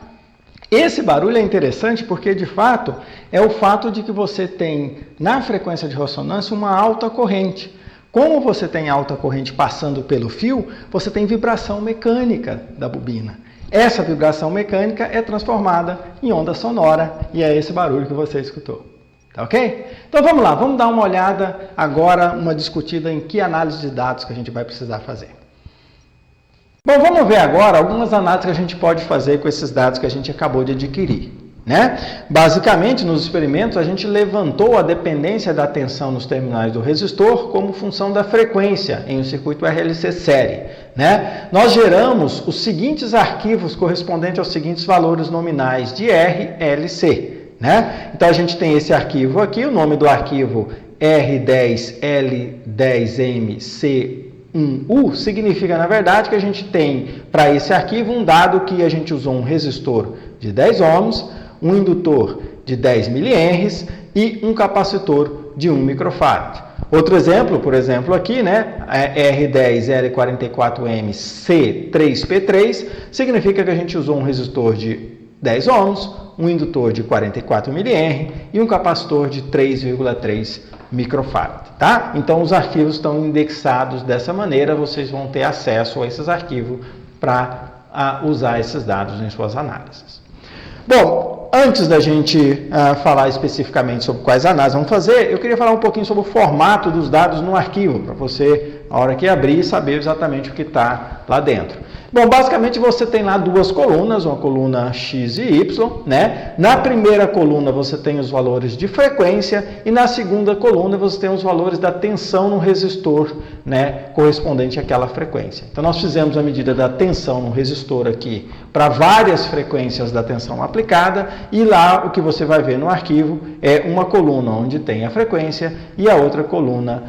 Esse barulho é interessante porque, de fato, é o fato de que você tem, na frequência de ressonância, uma alta corrente. Como você tem alta corrente passando pelo fio, você tem vibração mecânica da bobina. Essa vibração mecânica é transformada em onda sonora e é esse barulho que você escutou. Tá ok? Então vamos lá, vamos dar uma olhada agora, uma discutida em que análise de dados que a gente vai precisar fazer. Bom, vamos ver agora algumas análises que a gente pode fazer com esses dados que a gente acabou de adquirir. Né? Basicamente, nos experimentos, a gente levantou a dependência da tensão nos terminais do resistor como função da frequência em um circuito RLC série. Né? Nós geramos os seguintes arquivos correspondentes aos seguintes valores nominais de RLC. Né? Então, a gente tem esse arquivo aqui, o nome do arquivo R10L10MC1U, significa, na verdade, que a gente tem para esse arquivo um dado que a gente usou um resistor de 10 ohms, um indutor de 10 mH e um capacitor de 1 microfarad. Outro exemplo, por exemplo, aqui, né, R10L44MC3P3, significa que a gente usou um resistor de 10 ohms, um indutor de 44 mH e um capacitor de 3,3 microfarad. Tá? Então, os arquivos estão indexados dessa maneira, vocês vão ter acesso a esses arquivos para usar esses dados em suas análises. Bom, antes da gente falar especificamente sobre quais análises vamos fazer, eu queria falar um pouquinho sobre o formato dos dados no arquivo, para você, na hora que abrir, saber exatamente o que está lá dentro. Bom, basicamente você tem lá duas colunas, uma coluna X e Y, né? Na primeira coluna você tem os valores de frequência e na segunda coluna você tem os valores da tensão no resistor, né, correspondente àquela frequência. Então nós fizemos a medida da tensão no resistor aqui para várias frequências da tensão aplicada e lá o que você vai ver no arquivo é uma coluna onde tem a frequência e a outra coluna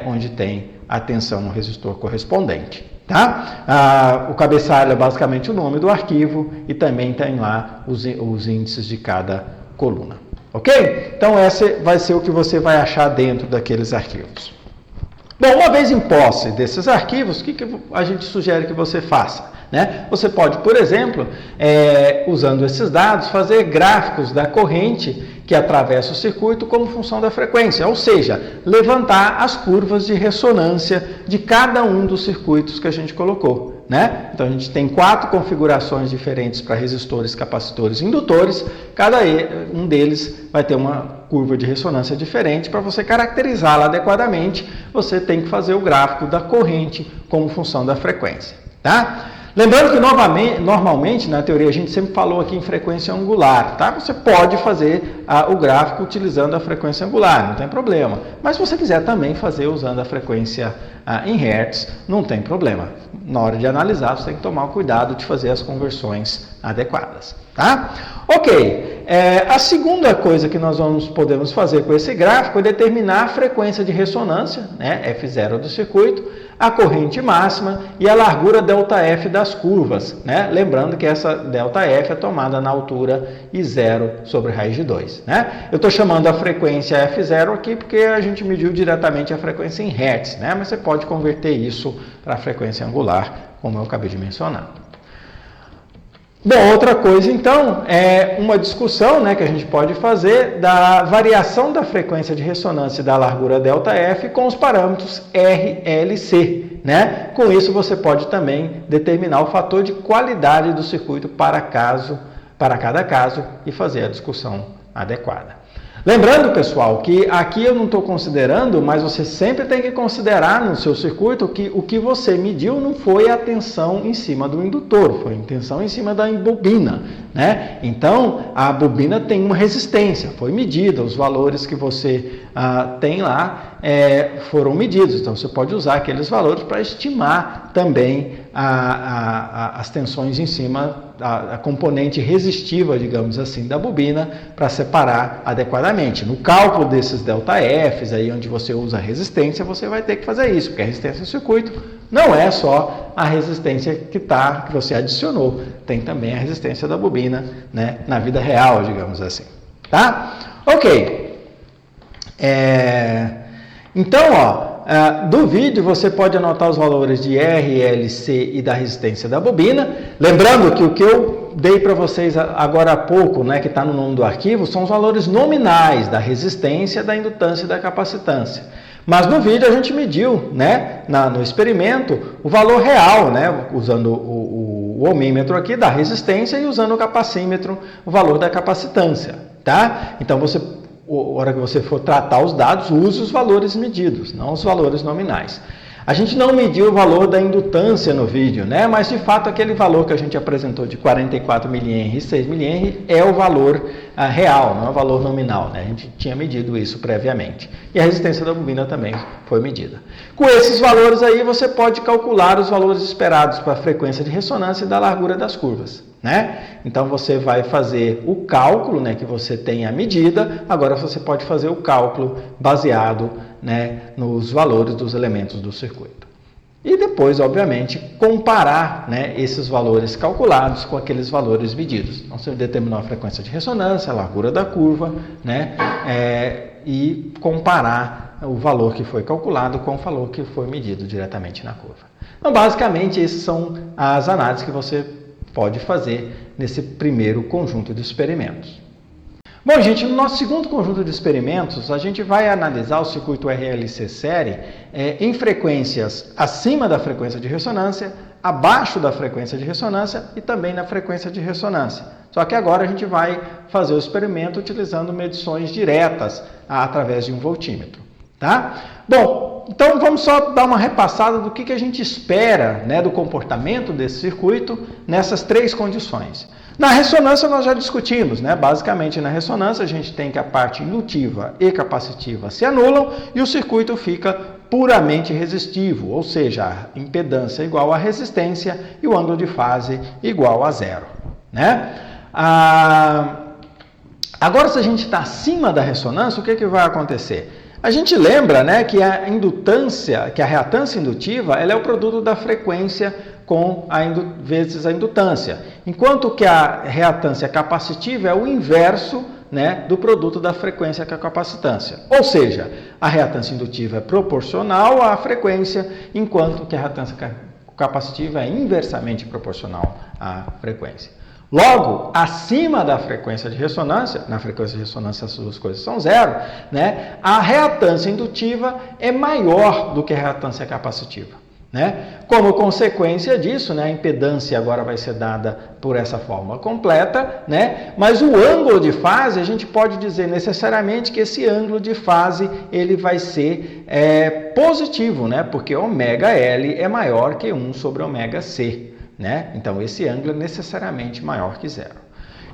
onde tem a tensão no resistor correspondente. Tá? O cabeçalho é basicamente o nome do arquivo e também tem lá os índices de cada coluna. Ok? Então, esse vai ser o que você vai achar dentro daqueles arquivos. Bom, uma vez em posse desses arquivos, o que a gente sugere que você faça? Né? Você pode, por exemplo, usando esses dados, fazer gráficos da corrente que atravessa o circuito como função da frequência, ou seja, levantar as curvas de ressonância de cada um dos circuitos que a gente colocou. Né? Então, a gente tem 4 configurações diferentes para resistores, capacitores e indutores, cada um deles vai ter uma curva de ressonância diferente. Para você caracterizá-la adequadamente, você tem que fazer o gráfico da corrente como função da frequência. Tá? Lembrando que, normalmente, na teoria, a gente sempre falou aqui em frequência angular, tá? Você pode fazer o gráfico utilizando a frequência angular, não tem problema. Mas se você quiser também fazer usando a frequência em hertz, não tem problema. Na hora de analisar, você tem que tomar o cuidado de fazer as conversões adequadas, tá? Ok, a segunda coisa que nós podemos fazer com esse gráfico é determinar a frequência de ressonância, né, F0 do circuito, a corrente máxima e a largura ΔF das curvas, né? Lembrando que essa ΔF é tomada na altura I0 sobre raiz de 2. Né? Eu estou chamando a frequência F0 aqui porque a gente mediu diretamente a frequência em Hertz, né? Mas você pode converter isso para a frequência angular, como eu acabei de mencionar. Bom, outra coisa então é uma discussão, né, que a gente pode fazer da variação da frequência de ressonância e da largura ΔF com os parâmetros RLC. Né? Com isso você pode também determinar o fator de qualidade do circuito para cada caso e fazer a discussão adequada. Lembrando, pessoal, que aqui eu não estou considerando, mas você sempre tem que considerar no seu circuito que o que você mediu não foi a tensão em cima do indutor, foi a tensão em cima da bobina. Né? Então, a bobina tem uma resistência, foi medida, os valores que você tem lá foram medidos. Então, você pode usar aqueles valores para estimar também as tensões em cima, a componente resistiva, digamos assim, da bobina, para separar adequadamente. No cálculo desses ΔFs, aí onde você usa a resistência, você vai ter que fazer isso, porque a resistência do circuito não é só a resistência que você adicionou, tem também a resistência da bobina, né, na vida real, digamos assim. Tá? Ok. Então, do vídeo você pode anotar os valores de R, L, C e da resistência da bobina. Lembrando que o que eu dei para vocês agora há pouco, né, que está no nome do arquivo, são os valores nominais da resistência, da indutância e da capacitância. Mas no vídeo a gente mediu, né, no experimento, o valor real, né, usando o ohmímetro aqui da resistência e usando o capacímetro, o valor da capacitância. Tá? Então, na hora que você for tratar os dados, use os valores medidos, não os valores nominais. A gente não mediu o valor da indutância no vídeo, né? Mas de fato aquele valor que a gente apresentou de 44 mA e 6 mA é o valor real, não é o valor nominal, né? A gente tinha medido isso previamente. E a resistência da bobina também foi medida. Com esses valores aí você pode calcular os valores esperados para a frequência de ressonância e da largura das curvas, né? Então você vai fazer o cálculo, né, que você tem a medida, agora você pode fazer o cálculo baseado, né, nos valores dos elementos do circuito. E depois, obviamente, comparar, né, esses valores calculados com aqueles valores medidos. Então você determinou a frequência de ressonância, a largura da curva, né, e comparar o valor que foi calculado com o valor que foi medido diretamente na curva. Então, basicamente, essas são as análises que você pode fazer nesse primeiro conjunto de experimentos. Bom, gente, no nosso segundo conjunto de experimentos, a gente vai analisar o circuito RLC série em frequências acima da frequência de ressonância, abaixo da frequência de ressonância e também na frequência de ressonância. Só que agora a gente vai fazer o experimento utilizando medições diretas através de um voltímetro. Tá? Bom, então vamos só dar uma repassada do que a gente espera, né, do comportamento desse circuito nessas três condições. Na ressonância nós já discutimos, né? Basicamente na ressonância a gente tem que a parte indutiva e capacitiva se anulam e o circuito fica puramente resistivo, ou seja, a impedância igual a resistência e o ângulo de fase igual a zero, né? Agora, se a gente está acima da ressonância, o que vai acontecer? A gente lembra, né, que a indutância, que a reatância indutiva, ela é o produto da frequência vezes a indutância, enquanto que a reatância capacitiva é o inverso, né, do produto da frequência com a capacitância. Ou seja, a reatância indutiva é proporcional à frequência, enquanto que a reatância capacitiva é inversamente proporcional à frequência. Logo, acima da frequência de ressonância, na frequência de ressonância essas duas coisas são zero, né, a reatância indutiva é maior do que a reatância capacitiva. Né? Como consequência disso, né, a impedância agora vai ser dada por essa fórmula completa, né? Mas o ângulo de fase, a gente pode dizer necessariamente que esse ângulo de fase ele vai ser positivo, né? Porque ômega-L é maior que 1 sobre ômega-C. Né? Então, esse ângulo é necessariamente maior que zero.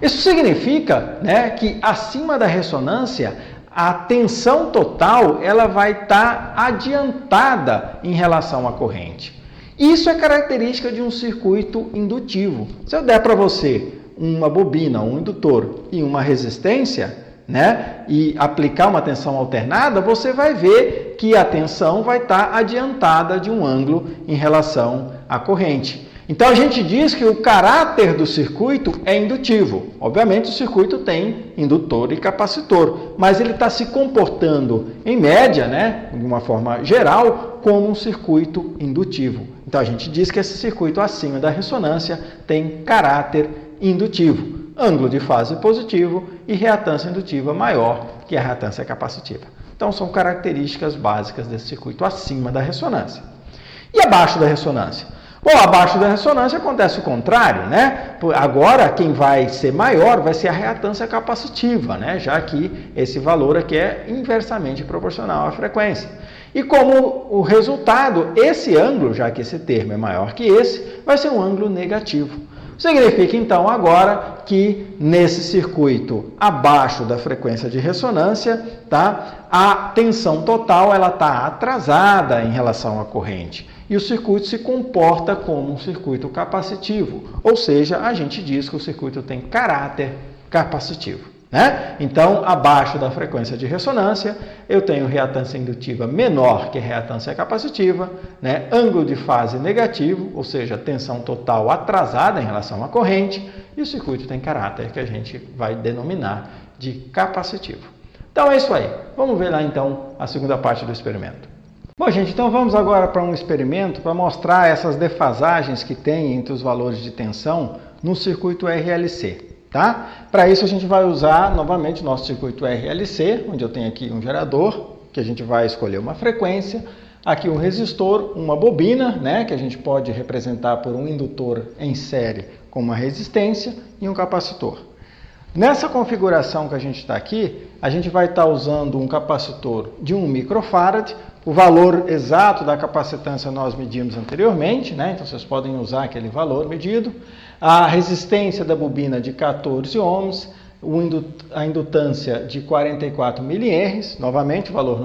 Isso significa, né, que acima da ressonância, a tensão total ela vai estar adiantada em relação à corrente. Isso é característica de um circuito indutivo. Se eu der para você uma bobina, um indutor e uma resistência, né, e aplicar uma tensão alternada, você vai ver que a tensão vai estar adiantada de um ângulo em relação à corrente. Então a gente diz que o caráter do circuito é indutivo. Obviamente o circuito tem indutor e capacitor, mas ele está se comportando em média, né, de uma forma geral, como um circuito indutivo. Então a gente diz que esse circuito acima da ressonância tem caráter indutivo, ângulo de fase positivo e reatância indutiva maior que a reatância capacitiva. Então são características básicas desse circuito acima da ressonância. E abaixo da ressonância? Bom, abaixo da ressonância acontece o contrário, né? Agora, quem vai ser maior vai ser a reatância capacitiva, né? Já que esse valor aqui é inversamente proporcional à frequência. E como o resultado, esse ângulo, já que esse termo é maior que esse, vai ser um ângulo negativo. Significa, então, agora que nesse circuito abaixo da frequência de ressonância, tá? A tensão total está atrasada em relação à corrente. E o circuito se comporta como um circuito capacitivo. Ou seja, a gente diz que o circuito tem caráter capacitivo. Né? Então, abaixo da frequência de ressonância, eu tenho reatância indutiva menor que reatância capacitiva, né? Ângulo de fase negativo, ou seja, tensão total atrasada em relação à corrente, e o circuito tem caráter que a gente vai denominar de capacitivo. Então é isso aí. Vamos ver lá então a segunda parte do experimento. Bom, gente, então vamos agora para um experimento para mostrar essas defasagens que tem entre os valores de tensão no circuito RLC, tá? Para isso a gente vai usar novamente o nosso circuito RLC, onde eu tenho aqui um gerador, que a gente vai escolher uma frequência, aqui um resistor, uma bobina, né, que a gente pode representar por um indutor em série com uma resistência e um capacitor. Nessa configuração que a gente está aqui, a gente vai estar usando um capacitor de 1 microfarad. O valor exato da capacitância nós medimos anteriormente, né? Então vocês podem usar aquele valor medido. A resistência da bobina de 14 ohms, a indutância de 44 mH, novamente o valor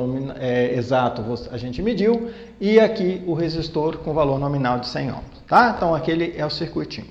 exato a gente mediu, e aqui o resistor com valor nominal de 100 ohms. Tá? Então aquele é o circuitinho.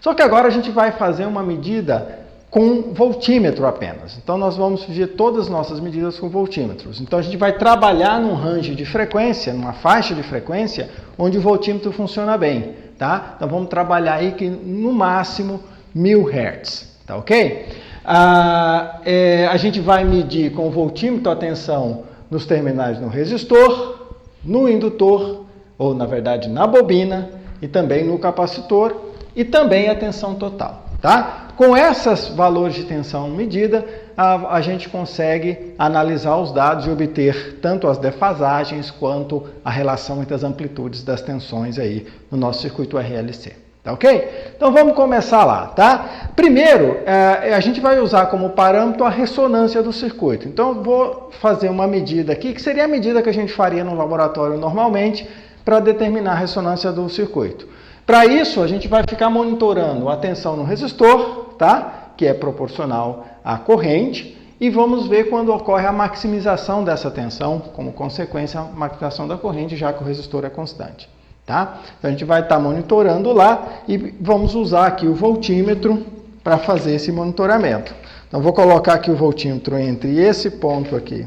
Só que agora a gente vai fazer uma medida com voltímetro apenas. Então nós vamos medir todas as nossas medidas com voltímetros. Então a gente vai trabalhar num range de frequência, numa faixa de frequência, onde o voltímetro funciona bem, tá? Então vamos trabalhar aí que no máximo 1000 Hz, tá ok? A gente vai medir com o voltímetro a tensão nos terminais no resistor, no indutor, ou na verdade na bobina, e também no capacitor, e também a tensão total, tá? Com esses valores de tensão medida, a gente consegue analisar os dados e obter tanto as defasagens quanto a relação entre as amplitudes das tensões aí no nosso circuito RLC. Tá ok? Então vamos começar lá, tá? Primeiro, a gente vai usar como parâmetro a ressonância do circuito. Então eu vou fazer uma medida aqui, que seria a medida que a gente faria no laboratório normalmente, para determinar a ressonância do circuito. Para isso, a gente vai ficar monitorando a tensão no resistor, tá? Que é proporcional à corrente, e vamos ver quando ocorre a maximização dessa tensão, como consequência, a maximização da corrente, já que o resistor é constante. Tá? Então a gente vai estar monitorando lá e vamos usar aqui o voltímetro para fazer esse monitoramento. Então vou colocar aqui o voltímetro entre esse ponto aqui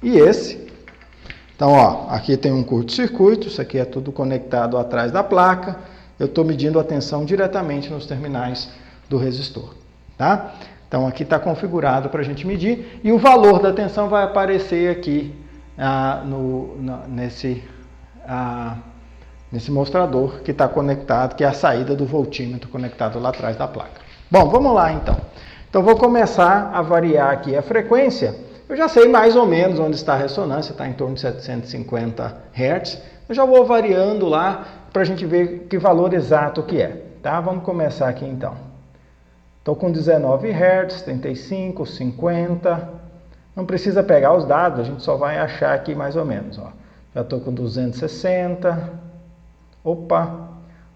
e esse. Então, ó, aqui tem um curto-circuito, isso aqui é tudo conectado atrás da placa. Eu estou medindo a tensão diretamente nos terminais do resistor. Tá? Então, aqui está configurado para a gente medir. E o valor da tensão vai aparecer aqui nesse mostrador que está conectado, que é a saída do voltímetro conectado lá atrás da placa. Bom, vamos lá então. Então, vou começar a variar aqui a frequência. Eu já sei mais ou menos onde está a ressonância, está em torno de 750 Hz. Eu já vou variando lá para a gente ver que valor exato que é. Tá? Vamos começar aqui então. Estou com 19 Hz, 35, 50. Não precisa pegar os dados, a gente só vai achar aqui mais ou menos. Ó. Já estou com 260. Opa!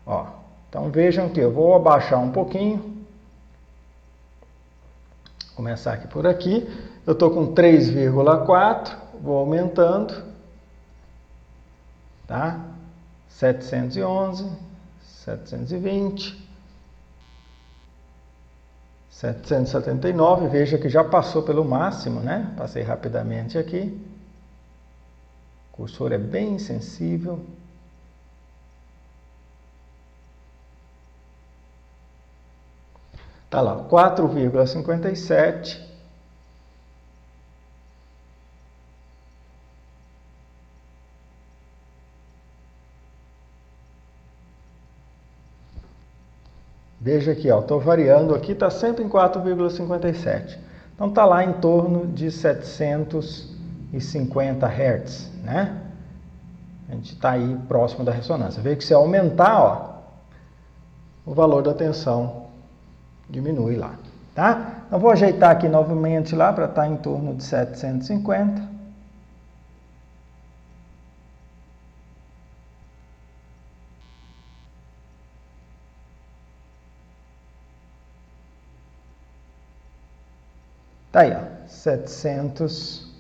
Ó. Então vejam que eu vou abaixar um pouquinho. Começar aqui por aqui. Eu estou com 3,4, vou aumentando, tá? 711, 720, 779, veja que já passou pelo máximo, né? Passei rapidamente aqui. O cursor é bem sensível. Tá lá, 4,57. Veja aqui, estou variando aqui, está sempre em 4,57. Então está lá em torno de 750 Hz, né? A gente está aí próximo da ressonância. Veja que se aumentar, ó, o valor da tensão diminui lá, tá? Então vou ajeitar aqui novamente lá para estar em torno de 750. Tá aí, ó, 700.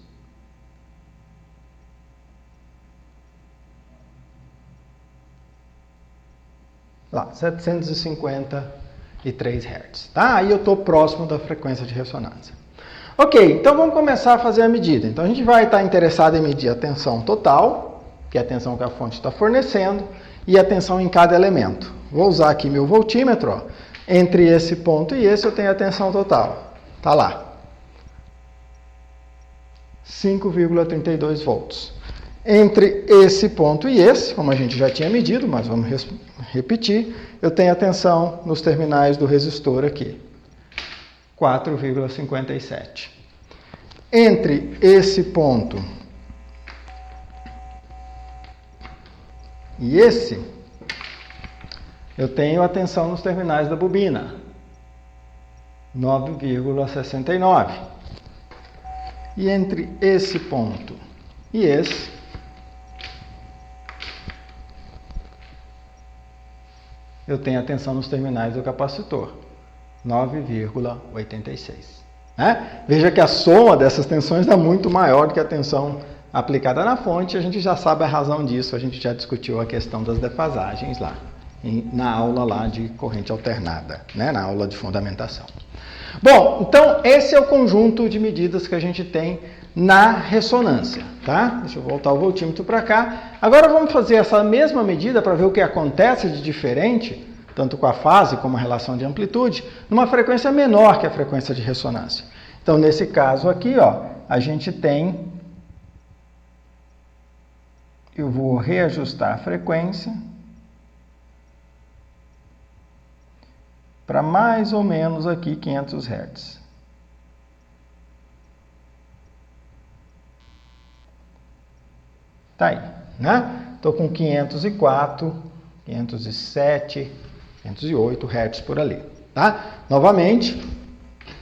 Lá, 753 Hz, tá? Aí eu estou próximo da frequência de ressonância. Ok, então vamos começar a fazer a medida. Então a gente vai estar interessado em medir a tensão total, que é a tensão que a fonte está fornecendo, e a tensão em cada elemento. Vou usar aqui meu voltímetro, ó. Entre esse ponto e esse eu tenho a tensão total. Tá lá. 5,32 volts. Entre esse ponto e esse, como a gente já tinha medido, mas vamos repetir, eu tenho a tensão nos terminais do resistor aqui, 4,57. Entre esse ponto e esse, eu tenho a tensão nos terminais da bobina, 9,69. E entre esse ponto e esse, eu tenho a tensão nos terminais do capacitor, 9,86. Né? Veja que a soma dessas tensões é muito maior do que a tensão aplicada na fonte. A gente já sabe a razão disso, a gente já discutiu a questão das defasagens lá, na aula lá de corrente alternada, né? Na aula de fundamentação. Bom, então esse é o conjunto de medidas que a gente tem na ressonância, tá? Deixa eu voltar o voltímetro para cá. Agora vamos fazer essa mesma medida para ver o que acontece de diferente, tanto com a fase como a relação de amplitude, numa frequência menor que a frequência de ressonância. Então, nesse caso aqui, ó, a gente tem... Eu vou reajustar a frequência para mais ou menos aqui 500 Hz. Tá aí, né? Estou com 504, 507, 508 Hz por ali, tá? Novamente,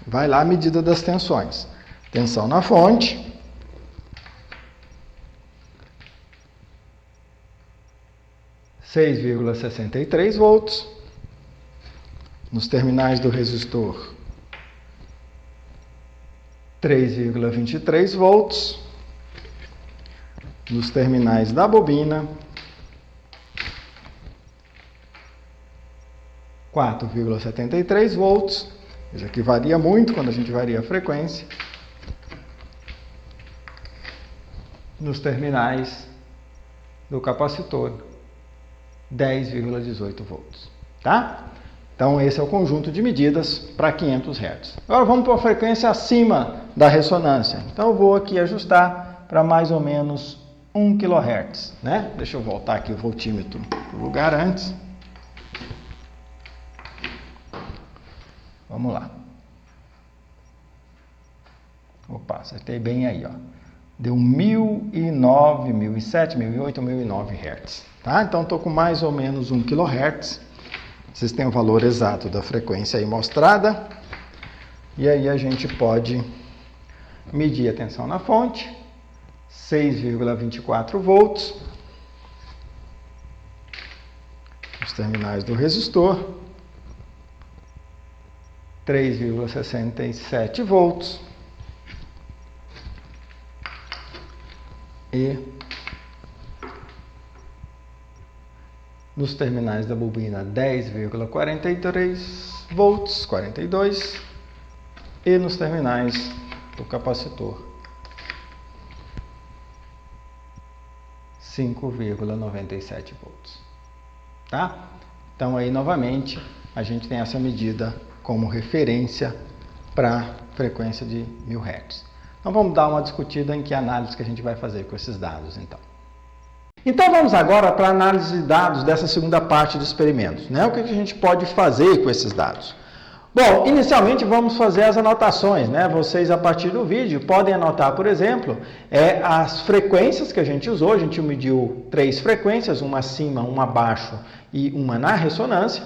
vai lá a medida das tensões. Tensão na fonte. (6,63 volts). Nos terminais do resistor, 3,23 volts. Nos terminais da bobina, 4,73 volts. Veja que varia muito quando a gente varia a frequência. Nos terminais do capacitor, 10,18 volts. Tá? Então, esse é o conjunto de medidas para 500 Hz. Agora vamos para a frequência acima da ressonância. Então, eu vou aqui ajustar para mais ou menos 1 kHz, né? Deixa eu voltar aqui o voltímetro para o lugar antes. Vamos lá. Opa, acertei bem aí, ó. Deu 1009, 1007, 1008, 1009 Hz. Tá? Então, estou com mais ou menos 1 kHz. Vocês têm o valor exato da frequência aí mostrada. E aí a gente pode medir a tensão na fonte, 6,24 volts. Os terminais do resistor, 3,67 volts. E nos terminais da bobina, 10,43 volts, 42. E nos terminais do capacitor, 5,97 volts. Tá? Então, aí, novamente, a gente tem essa medida como referência para a frequência de 1000 Hz. Então, vamos dar uma discutida em que análise que a gente vai fazer com esses dados, então. Então, vamos agora para a análise de dados dessa segunda parte do experimento, né? O que a gente pode fazer com esses dados? Bom, inicialmente vamos fazer as anotações, né? Vocês, a partir do vídeo, podem anotar, por exemplo, as frequências que a gente usou. A gente mediu 3 frequências, uma acima, uma abaixo e uma na ressonância.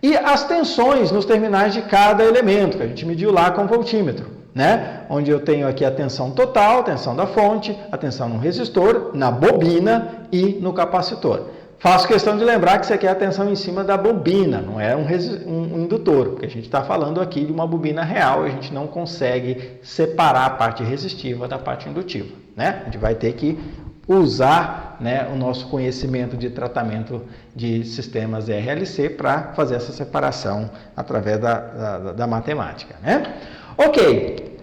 E as tensões nos terminais de cada elemento, que a gente mediu lá com o voltímetro, né? Onde eu tenho aqui a tensão total, a tensão da fonte, a tensão no resistor, na bobina e no capacitor. Faço questão de lembrar que isso aqui é a tensão em cima da bobina, não é um indutor, porque a gente está falando aqui de uma bobina real, a gente não consegue separar a parte resistiva da parte indutiva, né? A gente vai ter que usar, né, o nosso conhecimento de tratamento de sistemas RLC para fazer essa separação através da matemática, né? Ok,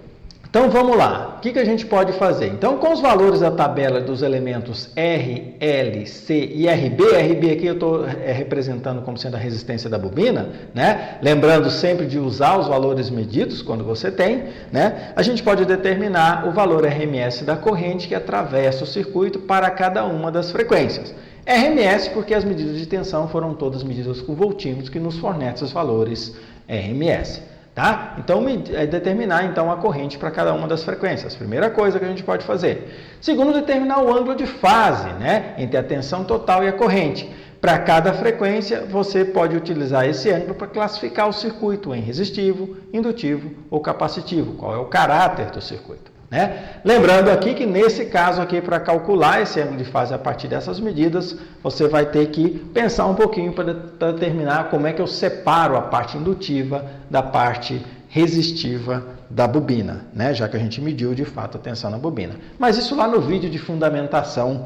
Então vamos lá, o que a gente pode fazer? Então com os valores da tabela dos elementos R, L, C e RB, RB aqui eu estou representando como sendo a resistência da bobina, né? Lembrando sempre de usar os valores medidos quando você tem, né? A gente pode determinar o valor RMS da corrente que atravessa o circuito para cada uma das frequências. RMS porque as medidas de tensão foram todas medidas com voltímetros que nos fornecem os valores RMS. Tá? Então, determinar então, a corrente para cada uma das frequências. Primeira coisa que a gente pode fazer. Segundo, determinar o ângulo de fase, né, entre a tensão total e a corrente. Para cada frequência, você pode utilizar esse ângulo para classificar o circuito em resistivo, indutivo ou capacitivo. Qual é o caráter do circuito. Né? Lembrando aqui que nesse caso aqui, para calcular esse ângulo de fase a partir dessas medidas, você vai ter que pensar um pouquinho para determinar como é que eu separo a parte indutiva da parte resistiva da bobina, né? Já que a gente mediu de fato a tensão na bobina. Mas isso lá no vídeo de fundamentação,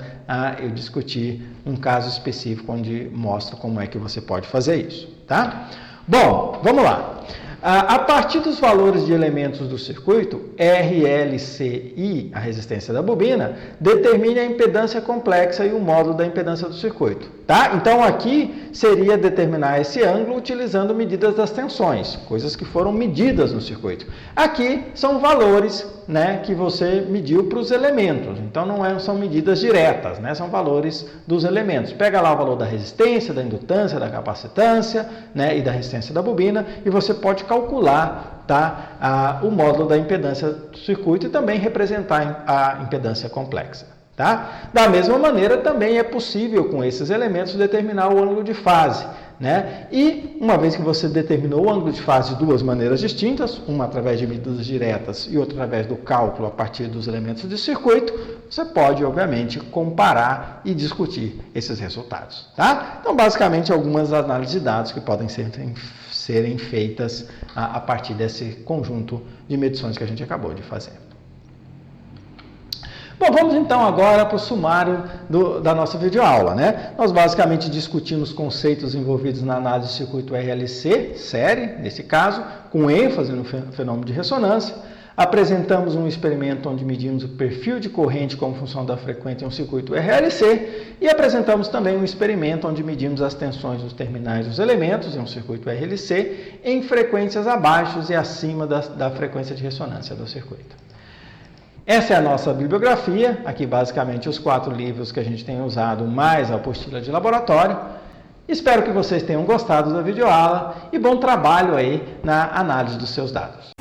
eu discuti um caso específico onde mostro como é que você pode fazer isso. Tá? Bom, vamos lá. A partir dos valores de elementos do circuito, R, L, C e a resistência da bobina, determine a impedância complexa e o módulo da impedância do circuito. Tá? Então, aqui seria determinar esse ângulo utilizando medidas das tensões, coisas que foram medidas no circuito. Aqui são valores, né, que você mediu para os elementos, então não são medidas diretas, né, são valores dos elementos. Pega lá o valor da resistência, da indutância, da capacitância, né, e da resistência da bobina e você pode calcular, tá, o módulo da impedância do circuito e também representar a impedância complexa. Tá? Da mesma maneira, também é possível, com esses elementos, determinar o ângulo de fase. Né? E, uma vez que você determinou o ângulo de fase de duas maneiras distintas, uma através de medidas diretas e outra através do cálculo a partir dos elementos do circuito, você pode, obviamente, comparar e discutir esses resultados. Tá? Então, basicamente, algumas análises de dados que podem serem feitas a partir desse conjunto de medições que a gente acabou de fazer. Bom, vamos então agora para o sumário da nossa videoaula, né? Nós basicamente discutimos conceitos envolvidos na análise de circuito RLC, série, nesse caso, com ênfase no fenômeno de ressonância. Apresentamos um experimento onde medimos o perfil de corrente como função da frequência em um circuito RLC e apresentamos também um experimento onde medimos as tensões dos terminais dos elementos em um circuito RLC em frequências abaixo e acima da frequência de ressonância do circuito. Essa é a nossa bibliografia, aqui basicamente os 4 livros que a gente tem usado, mais a apostila de laboratório. Espero que vocês tenham gostado da videoaula e bom trabalho aí na análise dos seus dados.